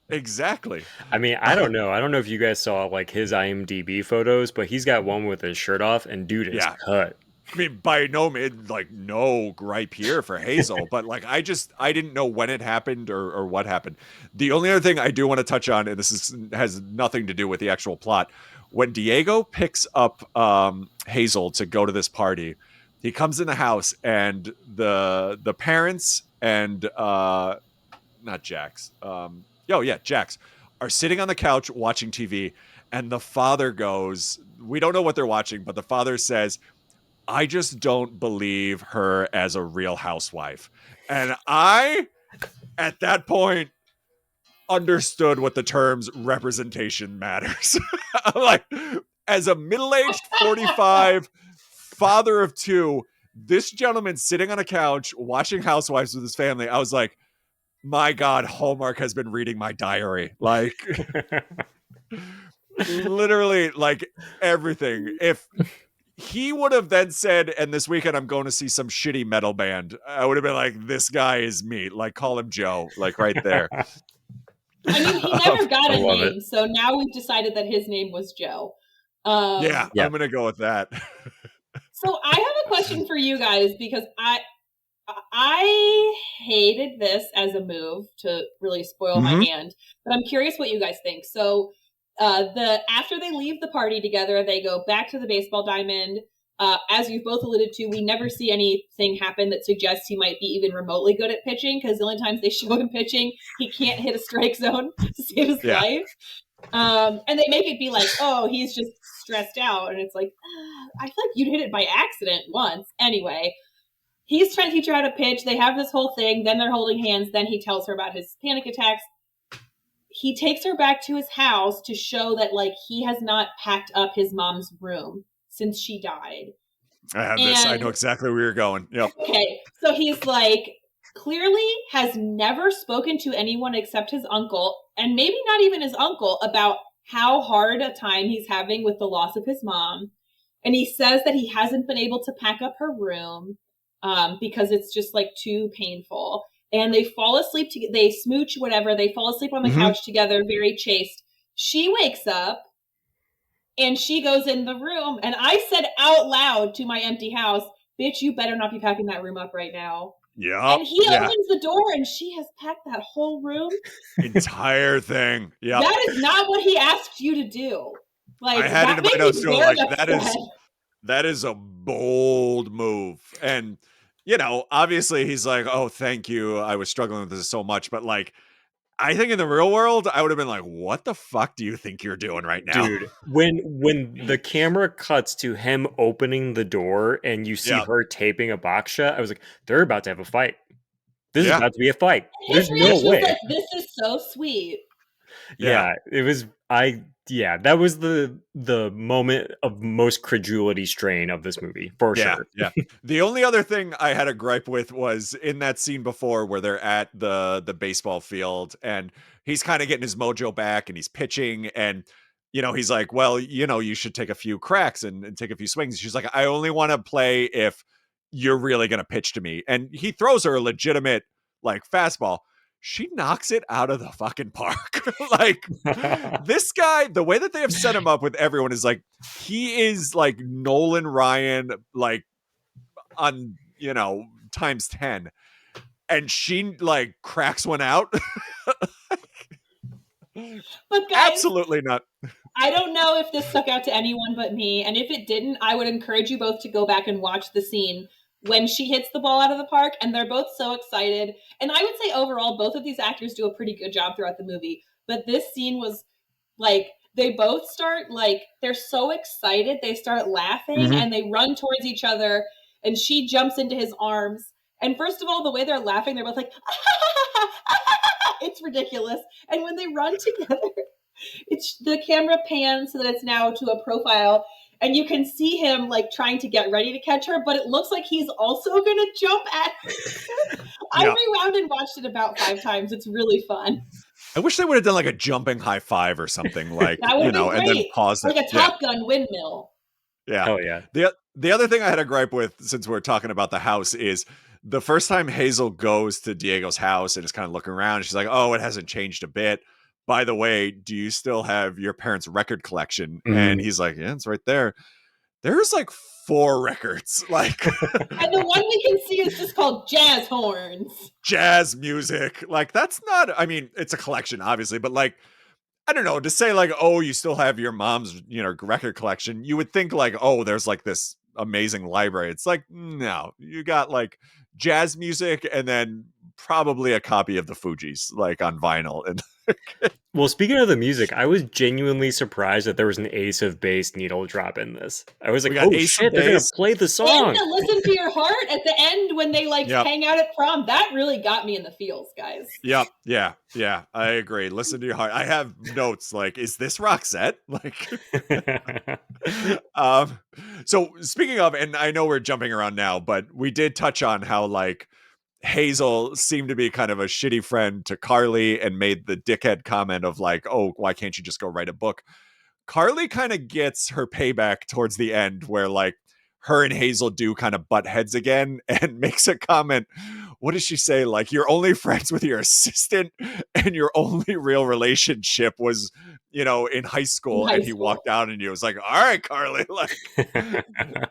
[SPEAKER 1] Exactly.
[SPEAKER 2] I mean, I don't know. I don't know if you guys saw like his IMDb photos, but he's got one with his shirt off and dude is cut.
[SPEAKER 1] I mean, by no means, like, no gripe here for Hazel, but like, I didn't know when it happened or what happened. The only other thing I do want to touch on, and has nothing to do with the actual plot, when Diego picks up Hazel to go to this party, he comes in the house and the parents and not Jax, Jax are sitting on the couch watching TV, and the father goes, we don't know what they're watching, but the father says, I just don't believe her as a real housewife. And I, at that point, understood what the terms representation matters. I'm like, as a middle-aged 45 father of 2, this gentleman sitting on a couch watching Housewives with his family, I was like, my God, Hallmark has been reading my diary. Like, literally, like, everything. If he would have then said, and this weekend I'm going to see some shitty metal band, I would have been like, this guy is me. Like, call him Joe. Like, right there.
[SPEAKER 3] I mean, he never got a name, so now we've decided that his name was Joe.
[SPEAKER 1] I'm going to go with that.
[SPEAKER 3] So I have a question for you guys, because I hated this as a move to really spoil my hand, but I'm curious what you guys think. So After they leave the party together, they go back to the baseball diamond. As you've both alluded to, we never see anything happen that suggests he might be even remotely good at pitching, because the only times they show him pitching, he can't hit a strike zone to save his life. And they make it be like, oh, he's just stressed out. And it's like, I feel like you'd hit it by accident once. Anyway, he's trying to teach her how to pitch. They have this whole thing. Then they're holding hands. Then he tells her about his panic attacks. He takes her back to his house to show that, like, he has not packed up his mom's room since she died.
[SPEAKER 1] I have this. I know exactly where you're going. Yep.
[SPEAKER 3] Okay. So he's like, clearly has never spoken to anyone except his uncle, and maybe not even his uncle, about how hard a time he's having with the loss of his mom. And he says that he hasn't been able to pack up her room because it's just like too painful. And they fall asleep, they smooch, whatever. They fall asleep on the couch together, very chaste. She wakes up and she goes in the room. And I said out loud to my empty house, bitch, you better not be packing that room up right now.
[SPEAKER 1] Yeah.
[SPEAKER 3] And he opens the door and she has packed that whole room.
[SPEAKER 1] Entire thing. Yeah.
[SPEAKER 3] That is not what he asked you to do. Like,
[SPEAKER 1] I had it in my notes too. Like, that is a bold move. And you know, obviously he's like, oh, thank you. I was struggling with this so much. But like, I think in the real world, I would have been like, what the fuck do you think you're doing right now?
[SPEAKER 2] Dude, when the camera cuts to him opening the door and you see her taping a box shot, I was like, they're about to have a fight. This is about to be a fight. There's no way.
[SPEAKER 3] Like, this is so sweet.
[SPEAKER 2] Yeah, it was. That was the moment of most credulity strain of this movie, for sure.
[SPEAKER 1] Yeah. The only other thing I had a gripe with was in that scene before where they're at the baseball field and he's kind of getting his mojo back and he's pitching and, you know, he's like, well, you know, you should take a few cracks and take a few swings. She's like, I only want to play if you're really going to pitch to me. And he throws her a legitimate like fastball. She knocks it out of the fucking park. Like this guy, the way that they have set him up with everyone is like, he is like Nolan Ryan, like on, you know, times 10. And she like cracks one out.
[SPEAKER 3] But guys,
[SPEAKER 1] absolutely not.
[SPEAKER 3] I don't know if this stuck out to anyone but me. And if it didn't, I would encourage you both to go back and watch the scene when she hits the ball out of the park, and they're both so excited. And I would say overall, both of these actors do a pretty good job throughout the movie. But this scene was like, they both start like, they're so excited. They start laughing and they run towards each other and she jumps into his arms. And first of all, the way they're laughing, they're both like, it's ridiculous. And when they run together, the camera pans so that it's now to a profile. And you can see him like trying to get ready to catch her, but it looks like he's also going to jump at her. I rewound and watched it about 5 times. It's really fun.
[SPEAKER 1] I wish they would have done like a jumping high five or something like, you know, and then pause it.
[SPEAKER 3] Like a Top Gun windmill.
[SPEAKER 1] Yeah.
[SPEAKER 2] Oh, yeah.
[SPEAKER 1] The other thing I had a gripe with, since we're talking about the house, is the first time Hazel goes to Diego's house and is kind of looking around, she's like, oh, it hasn't changed a bit. By the way, do you still have your parents' record collection? And he's like, yeah, it's right there. There's like 4 records. Like,
[SPEAKER 3] and the one we can see is just called Jazz Horns.
[SPEAKER 1] Jazz music. Like, that's not, I mean, it's a collection, obviously, but like, I don't know, to say like, oh, you still have your mom's, you know, record collection, you would think like, oh, there's like this amazing library. It's like, no, you got like jazz music and then probably a copy of the Fugees, like on vinyl. And
[SPEAKER 2] well, speaking of the music, I was genuinely surprised that there was an Ace of Base needle drop in this. I was like, oh shit, they're gonna play the song.
[SPEAKER 3] And to Listen to Your Heart at the end when they like hang out at prom, that really got me in the feels, guys.
[SPEAKER 1] Yep. Yeah, I agree. Listen to Your Heart. I have notes like, is this Roxette? Like, so speaking of, and I know we're jumping around now, but we did touch on how like Hazel seemed to be kind of a shitty friend to Carly and made the dickhead comment of like, oh, why can't you just go write a book? Carly kind of gets her payback towards the end where like her and Hazel do kind of butt heads again and makes a comment. What does she say? Like, you're only friends with your assistant and your only real relationship was, you know, in high school. And he walked out and he was like, all right, Carly, like,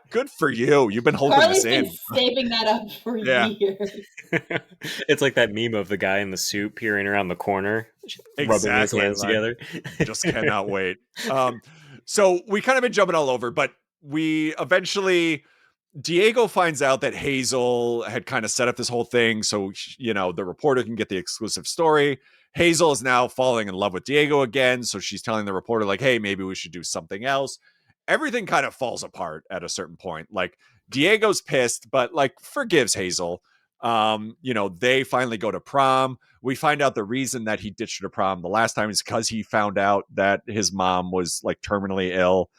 [SPEAKER 1] good for you. You've been holding
[SPEAKER 3] Carly's
[SPEAKER 1] this in.
[SPEAKER 3] Been saving that up for years.
[SPEAKER 2] It's like that meme of the guy in the suit peering around the corner. rubbing his
[SPEAKER 1] Exactly.
[SPEAKER 2] hands
[SPEAKER 1] Like,
[SPEAKER 2] together.
[SPEAKER 1] just cannot wait. So we kind of been jumping all over, but we eventually Diego finds out that Hazel had kind of set up this whole thing so the reporter can get the exclusive story. Hazel is now falling in love with Diego again, so she's telling the reporter like, "Hey, maybe we should do something else." Everything kind of falls apart at a certain point. Like Diego's pissed, but like forgives Hazel. They finally go to prom. We find out the reason that he ditched her to prom the last time is because he found out that his mom was like terminally ill,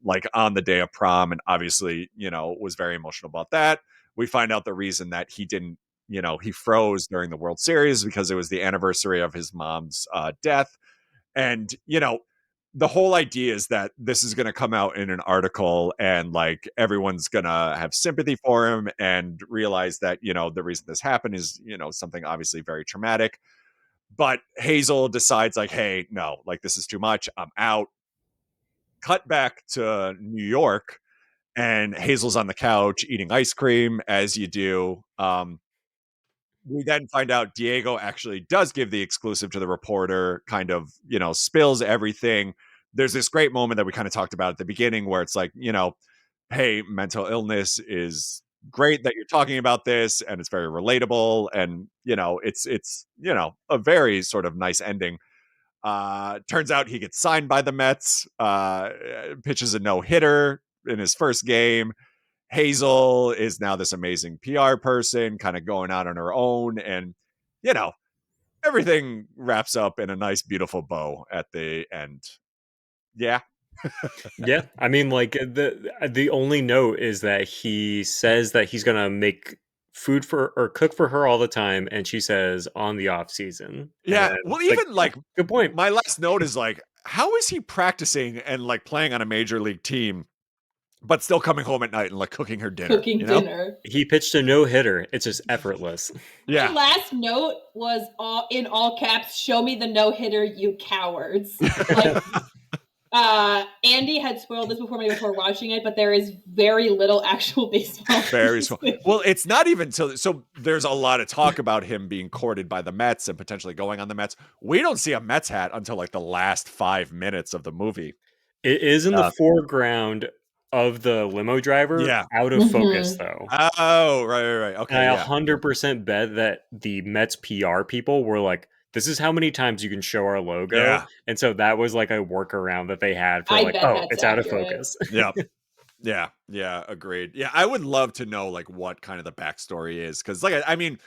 [SPEAKER 1] like on the day of prom, and obviously, was very emotional about that. We find out the reason that he didn't, he froze during the World Series because it was the anniversary of his mom's death. And, the whole idea is that this is going to come out in an article and like everyone's going to have sympathy for him and realize that, the reason this happened is, something obviously very traumatic. But Hazel decides like, hey, no, like this is too much. I'm out. Cut back to New York, and Hazel's on the couch eating ice cream, as you do. We then find out Diego actually does give the exclusive to the reporter, kind of, spills everything. There's this great moment that we kind of talked about at the beginning where it's like, hey, mental illness is great that you're talking about this and it's very relatable. And, it's a very sort of nice ending. Turns out he gets signed by the Mets, pitches a no-hitter in his first game. Hazel is now this amazing PR person, kind of going out on her own. And, you know, everything wraps up in a nice, beautiful bow at the end. Yeah.
[SPEAKER 2] Yeah, I mean, like the only note is that he says that he's gonna make food for or cook for her all the time, and she says on the off season.
[SPEAKER 1] Yeah.
[SPEAKER 2] And
[SPEAKER 1] Well,
[SPEAKER 2] it's like,
[SPEAKER 1] even like
[SPEAKER 2] good point.
[SPEAKER 1] my last note is like, how is he practicing and like playing on a major league team, but still coming home at night and like cooking her dinner?
[SPEAKER 3] Cooking dinner.
[SPEAKER 2] He pitched a no hitter. It's just effortless.
[SPEAKER 3] My last note was in all caps. Show me the no hitter, you cowards! Like, Andy had spoiled this before watching it, but there is very little actual baseball.
[SPEAKER 1] Very small. Well, it's not even so there's a lot of talk about him being courted by the Mets and potentially going on the Mets. We don't see a Mets hat until like the last 5 minutes of the movie.
[SPEAKER 2] It is in the foreground of the limo driver, out of focus though.
[SPEAKER 1] Oh, right. Okay,
[SPEAKER 2] and I 100% bet that the Mets PR people were like, this is how many times you can show our logo.
[SPEAKER 1] Yeah.
[SPEAKER 2] And so that was like a workaround that they had for it's out of focus.
[SPEAKER 1] Yeah, agreed. Yeah, I would love to know like what kind of the backstory is. Cause like, I mean,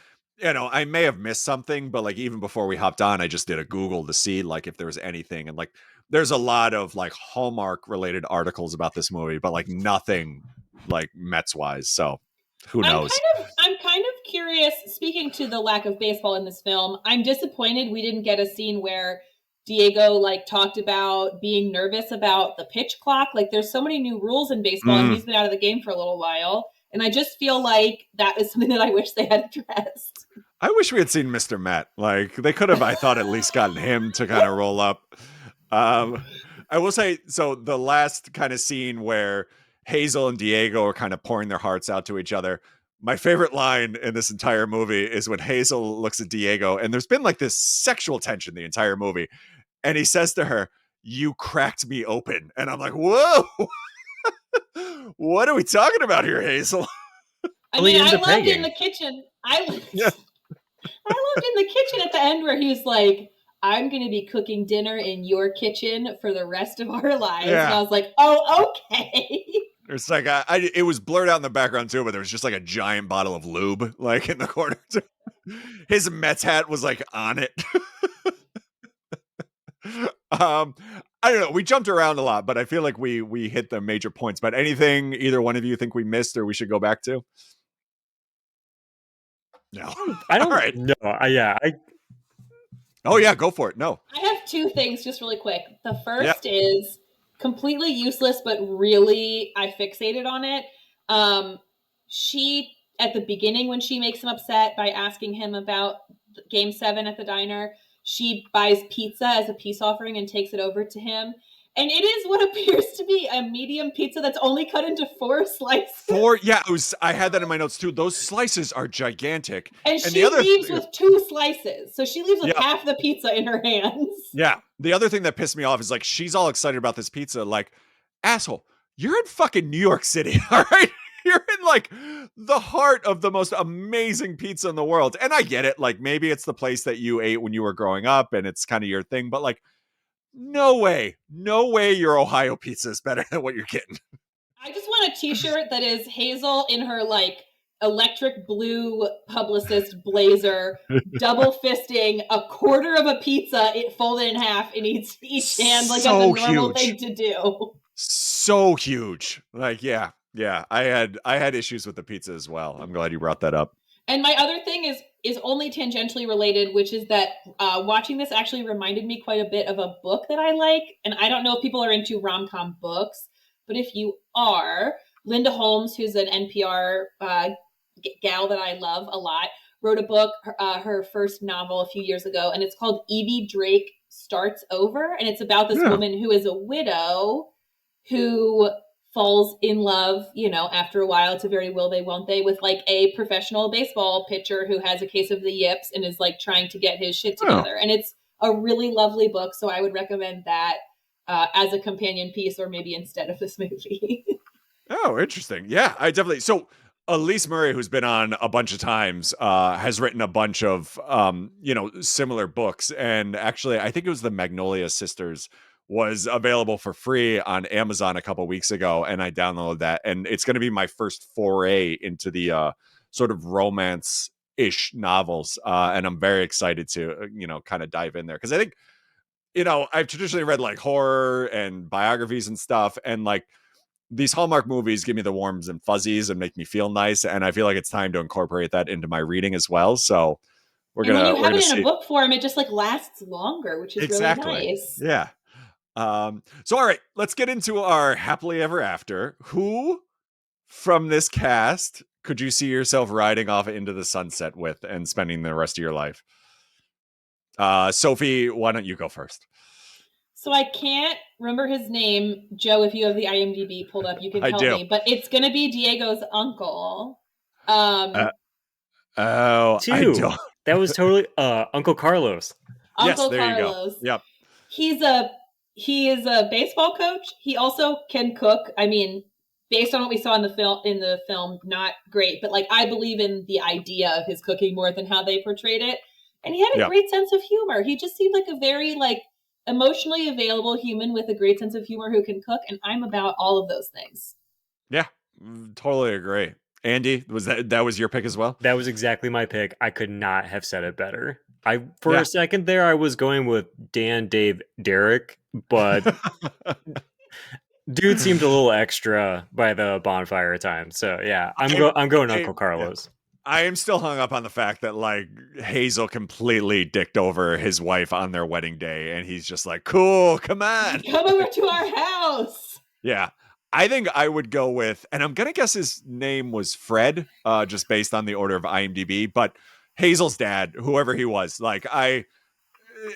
[SPEAKER 1] I may have missed something, but like even before we hopped on, I just did a Google to see like if there was anything. And like, there's a lot of like Hallmark related articles about this movie, but like nothing like Mets wise. So who knows?
[SPEAKER 3] I'm kind of curious, speaking to the lack of baseball in this film, I'm disappointed we didn't get a scene where Diego like talked about being nervous about the pitch clock. Like there's so many new rules in baseball and he's been out of the game for a little while. And I just feel like that is something that I wish they had addressed.
[SPEAKER 1] I wish we had seen Mr. Met. Like they could have, I thought, at least gotten him to kind of roll up. I will say, so the last kind of scene where Hazel and Diego are kind of pouring their hearts out to each other. My favorite line in this entire movie is when Hazel looks at Diego, and there's been like this sexual tension the entire movie. And he says to her, "You cracked me open." And I'm like, whoa, what are we talking about here, Hazel?
[SPEAKER 3] I mean, I loved in the kitchen. I loved in the kitchen at the end where he's like, I'm going to be cooking dinner in your kitchen for the rest of our lives. Yeah. And I was like, oh, okay.
[SPEAKER 1] It's like, it was blurred out in the background too, but there was just like a giant bottle of lube like in the corner. His Mets hat was like on it. I don't know. We jumped around a lot, but I feel like we hit the major points. But anything either one of you think we missed or we should go back to? No,
[SPEAKER 2] I don't.
[SPEAKER 1] All right.
[SPEAKER 2] No,
[SPEAKER 1] Oh yeah, go for it. No,
[SPEAKER 3] I have two things just really quick. The first is completely useless, but really I fixated on it. She at the beginning when she makes him upset by asking him about Game 7 at the diner, she buys pizza as a peace offering and takes it over to him. And it is what appears to be a medium pizza that's only cut into 4 slices.
[SPEAKER 1] I had that in my notes too. Those slices are gigantic.
[SPEAKER 3] And she leaves with 2 slices. So she leaves with half the pizza in her hands.
[SPEAKER 1] Yeah. The other thing that pissed me off is like, she's all excited about this pizza. Like, asshole, you're in fucking New York City. All right. You're in like the heart of the most amazing pizza in the world. And I get it. Like, maybe it's the place that you ate when you were growing up and it's kind of your thing, but like, no way your Ohio pizza is better than what you're getting.
[SPEAKER 3] I just want a t-shirt that is Hazel in her like electric blue publicist blazer, double fisting a quarter of a pizza, it folded in half in each hand, like that's a normal thing to do.
[SPEAKER 1] So huge. Like, yeah. I had issues with the pizza as well. I'm glad you brought that up.
[SPEAKER 3] And my other thing is only tangentially related, which is that watching this actually reminded me quite a bit of a book that I like. And I don't know if people are into rom-com books, but if you are, Linda Holmes, who's an NPR gal that I love a lot, wrote a book, her first novel a few years ago, and it's called Evie Drake Starts Over. And it's about this woman who is a widow who falls in love, after a while. It's a very will they, won't they, with like a professional baseball pitcher who has a case of the yips and is like trying to get his shit together. And it's a really lovely book. So I would recommend that as a companion piece, or maybe instead of this movie.
[SPEAKER 1] Oh, interesting. Yeah, I definitely. So Elise Murray, who's been on a bunch of times, has written a bunch of, similar books. And actually, I think it was the Magnolia Sisters was available for free on Amazon a couple weeks ago. And I downloaded that. And it's going to be my first foray into the sort of romance-ish novels. And I'm very excited to, kind of dive in there. Because I think, I've traditionally read like horror and biographies and stuff. And like, these Hallmark movies give me the warms and fuzzies and make me feel nice. And I feel like it's time to incorporate that into my reading as well. So
[SPEAKER 3] when you have it in a book form, it just like lasts longer, which is really nice.
[SPEAKER 1] Yeah. So, all right, let's get into our happily ever after. Who from this cast could you see yourself riding off into the sunset with and spending the rest of your life? Sophie, why don't you go first?
[SPEAKER 3] So I can't remember his name. Joe, if you have the IMDb pulled up, you can tell me. But it's going to be Diego's uncle.
[SPEAKER 2] I don't. That was totally Uncle Carlos.
[SPEAKER 3] Uncle Carlos.
[SPEAKER 1] You go. Yep.
[SPEAKER 3] He is a baseball coach. He also can cook. I mean, based on what we saw in the film, not great. But like, I believe in the idea of his cooking more than how they portrayed it. And he had a great sense of humor. He just seemed like a very like emotionally available human with a great sense of humor who can cook, and I'm about all of those things.
[SPEAKER 1] Yeah, totally agree. Andy, was that was your pick as well?
[SPEAKER 2] That was exactly my pick. I could not have said it better. For a second there, I was going with Dan, Dave, Derek, but dude seemed a little extra by the bonfire time. So yeah, I'm going Uncle Carlos.
[SPEAKER 1] Yeah. I am still hung up on the fact that like Hazel completely dicked over his wife on their wedding day. And he's just like, cool, come on.
[SPEAKER 3] Come over to our house.
[SPEAKER 1] Yeah. I think I would go with, and I'm going to guess his name was Fred, just based on the order of IMDb, but Hazel's dad, whoever he was, like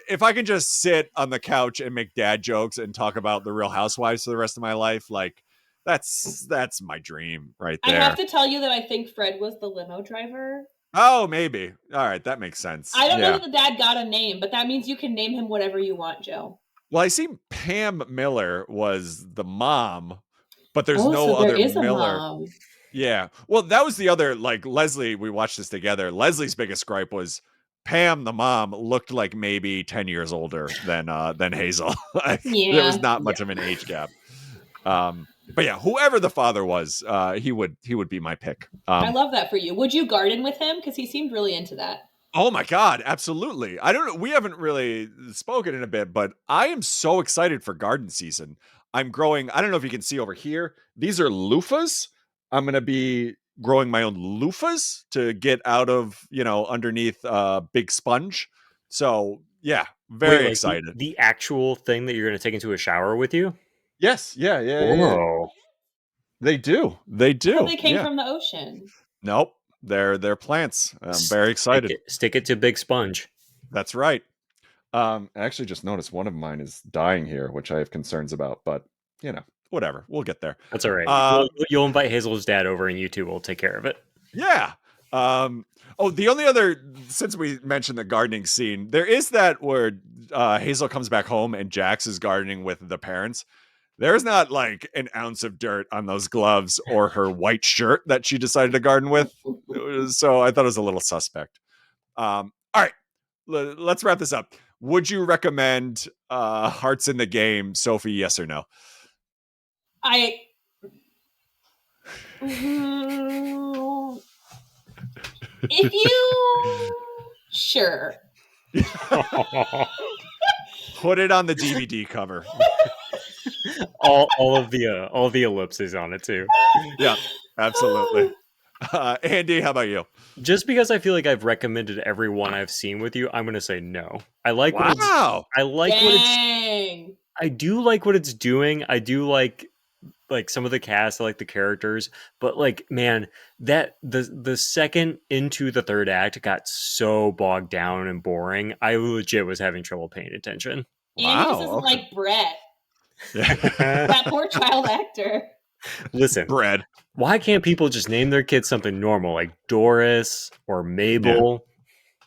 [SPEAKER 1] if I can just sit on the couch and make dad jokes and talk about the Real Housewives for the rest of my life, like, that's my dream right there.
[SPEAKER 3] I have to tell you that I think Fred was the limo driver.
[SPEAKER 1] Oh, maybe. All right, that makes sense.
[SPEAKER 3] I don't know that the dad got a name, but that means you can name him whatever you want, Joe.
[SPEAKER 1] Well, I see Pam Miller was the mom, but there's no other Miller. Yeah. Well, that was the other, like Leslie, we watched this together. Leslie's biggest gripe was Pam, the mom, looked like maybe 10 years older than Hazel. There was not much of an age gap. But yeah, whoever the father was, he would be my pick.
[SPEAKER 3] I love that for you. Would you garden with him? Because he seemed really into that.
[SPEAKER 1] Oh my God, absolutely. I don't know. We haven't really spoken in a bit, but I am so excited for garden season. I'm growing, I don't know if you can see over here. These are loofahs. I'm going to be growing my own loofahs to get out of, underneath a big sponge. So yeah, very excited.
[SPEAKER 2] The actual thing that you're going to take into a shower with you?
[SPEAKER 1] Yes. Yeah.
[SPEAKER 2] Whoa.
[SPEAKER 1] They do. They
[SPEAKER 3] came from the ocean.
[SPEAKER 1] Nope. They're plants. I'm very excited.
[SPEAKER 2] Stick it to Big Sponge.
[SPEAKER 1] That's right. I actually just noticed one of mine is dying here, which I have concerns about, but whatever. We'll get there.
[SPEAKER 2] That's all right. You'll invite Hazel's dad over, and you two will take care of it.
[SPEAKER 1] Yeah. The only other, since we mentioned the gardening scene, there is that where Hazel comes back home and Jax is gardening with the parents. There's not like an ounce of dirt on those gloves or her white shirt that she decided to garden with. So I thought it was a little suspect. All right, let's wrap this up. Would you recommend Hearts in the Game, Sophie? Yes or no?
[SPEAKER 3] If you sure.
[SPEAKER 1] Put it on the DVD cover.
[SPEAKER 2] all the ellipses on it too.
[SPEAKER 1] Yeah, absolutely. Andy, how about you?
[SPEAKER 2] Just because I feel like I've recommended every one I've seen with you, I'm going to say no. I like what I do like what it's doing. I do like some of the cast, I like the characters, but like, man, that the second into the third act got so bogged down and boring. I legit was having trouble paying attention.
[SPEAKER 3] Andy just doesn't like Brett. That poor child actor.
[SPEAKER 2] Listen,
[SPEAKER 1] Brett.
[SPEAKER 2] Why can't people just name their kids something normal like Doris or Mabel?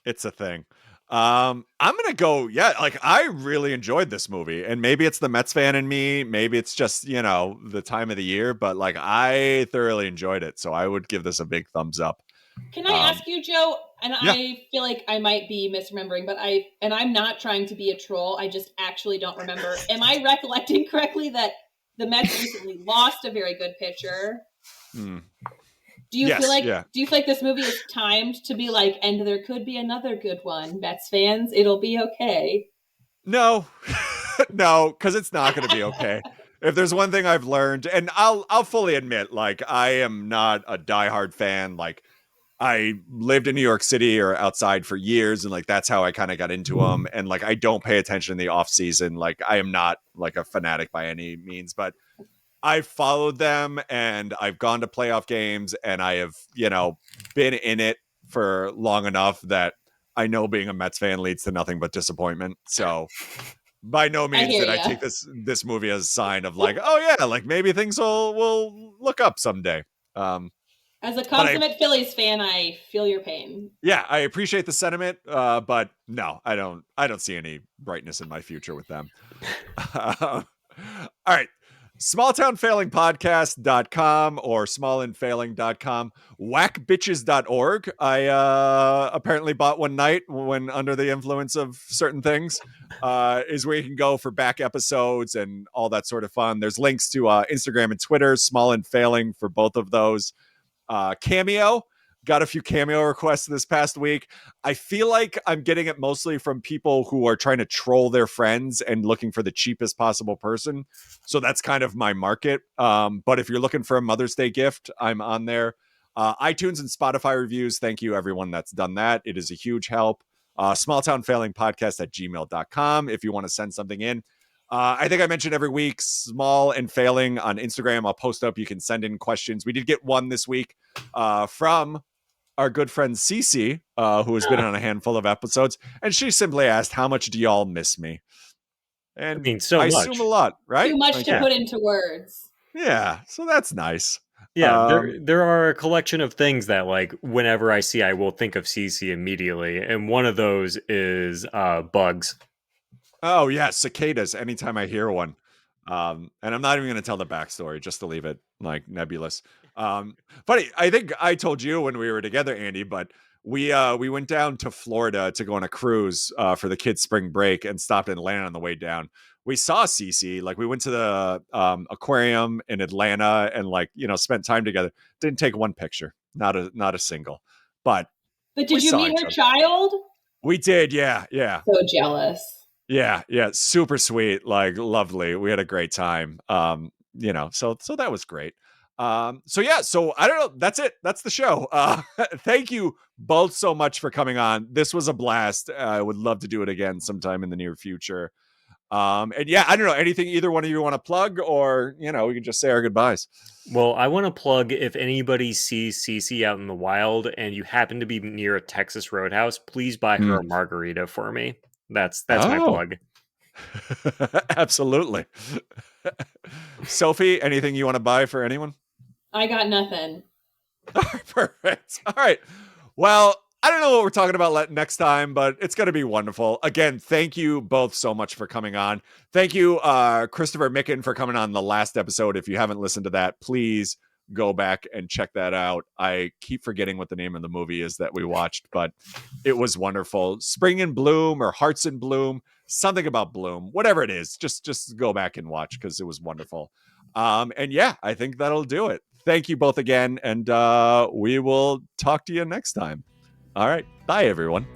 [SPEAKER 1] Yeah, it's a thing. I'm gonna go. Yeah, like I really enjoyed this movie, and maybe it's the Mets fan in me. Maybe it's just the time of the year, but like I thoroughly enjoyed it. So I would give this a big thumbs up.
[SPEAKER 3] Can I ask you, Joe? And yeah. I feel like I might be misremembering, but I'm not trying to be a troll. I just actually don't remember. Am I recollecting correctly that the Mets recently lost a very good pitcher? Do you feel like this movie is timed to be like, and there could be another good one, Mets fans? It'll be okay.
[SPEAKER 1] No, no, because it's not going to be okay. If there's one thing I've learned, and I'll fully admit, like I am not a diehard fan. Like I lived in New York City or outside for years, and like that's how I kind of got into them. And like I don't pay attention in the off season. Like I am not like a fanatic by any means, but I've followed them and I've gone to playoff games and I have, been in it for long enough that I know being a Mets fan leads to nothing but disappointment. So by no means did I take this movie as a sign of like, oh yeah, like maybe things will look up someday.
[SPEAKER 3] As a consummate Phillies fan, I feel your pain.
[SPEAKER 1] Yeah, I appreciate the sentiment, but no, I don't see any brightness in my future with them. All right. smalltownfailingpodcast.com or smallandfailing.com, whackbitches.org. I apparently bought one night when under the influence of certain things, is where you can go for back episodes and all that sort of fun. There's links to Instagram and Twitter, Small and Failing for both of those. Cameo. Got a few cameo requests this past week. I feel like I'm getting it mostly from people who are trying to troll their friends and looking for the cheapest possible person. So that's kind of my market. But if you're looking for a Mother's Day gift, I'm on there. iTunes and Spotify reviews. Thank you, everyone that's done that. It is a huge help. smalltownfailingpodcast@gmail.com if you want to send something in. I think I mentioned every week, Small and Failing on Instagram. I'll post up. You can send in questions. We did get one this week from our good friend Cece, who has been on a handful of episodes, and she simply asked, "How much do y'all miss me?" And I assume a lot, right?
[SPEAKER 3] Too much to put into words.
[SPEAKER 1] Yeah, so that's nice.
[SPEAKER 2] Yeah, there are a collection of things that, like, whenever I see, I will think of Cece immediately, and one of those is bugs.
[SPEAKER 1] Oh yeah, cicadas. Anytime I hear one. And I'm not even going to tell the backstory, just to leave it like nebulous. Funny, I think I told you when we were together, Andy, but we went down to Florida to go on a cruise for the kids' spring break and stopped in Atlanta on the way down. We saw Cece, like we went to the aquarium in Atlanta and like, spent time together. Didn't take one picture, not a single. But
[SPEAKER 3] did you meet her child?
[SPEAKER 1] We did, yeah.
[SPEAKER 3] So jealous.
[SPEAKER 1] Yeah, super sweet, like lovely. We had a great time. So that was great. So I don't know. That's it. That's the show. Thank you both so much for coming on. This was a blast. I would love to do it again sometime in the near future. And yeah, I don't know, anything either one of you want to plug, or we can just say our goodbyes.
[SPEAKER 2] Well, I want to plug, if anybody sees Cece out in the wild and you happen to be near a Texas Roadhouse, please buy her a margarita for me. That's my
[SPEAKER 1] Oh.
[SPEAKER 2] plug.
[SPEAKER 1] Absolutely. Sophie, anything you want to buy for anyone?
[SPEAKER 3] I got nothing.
[SPEAKER 1] Perfect. All right. Well, I don't know what we're talking about next time, but it's going to be wonderful. Again, thank you both so much for coming on. Thank you, Christopher Micken, for coming on the last episode. If you haven't listened to that, please go back and check that out. I keep forgetting what the name of the movie is that we watched, but it was wonderful. Spring in Bloom or Hearts in Bloom, something about Bloom, whatever it is. Just go back and watch because it was wonderful. And yeah, I think that'll do it. Thank you both again, and we will talk to you next time. All right. Bye, everyone.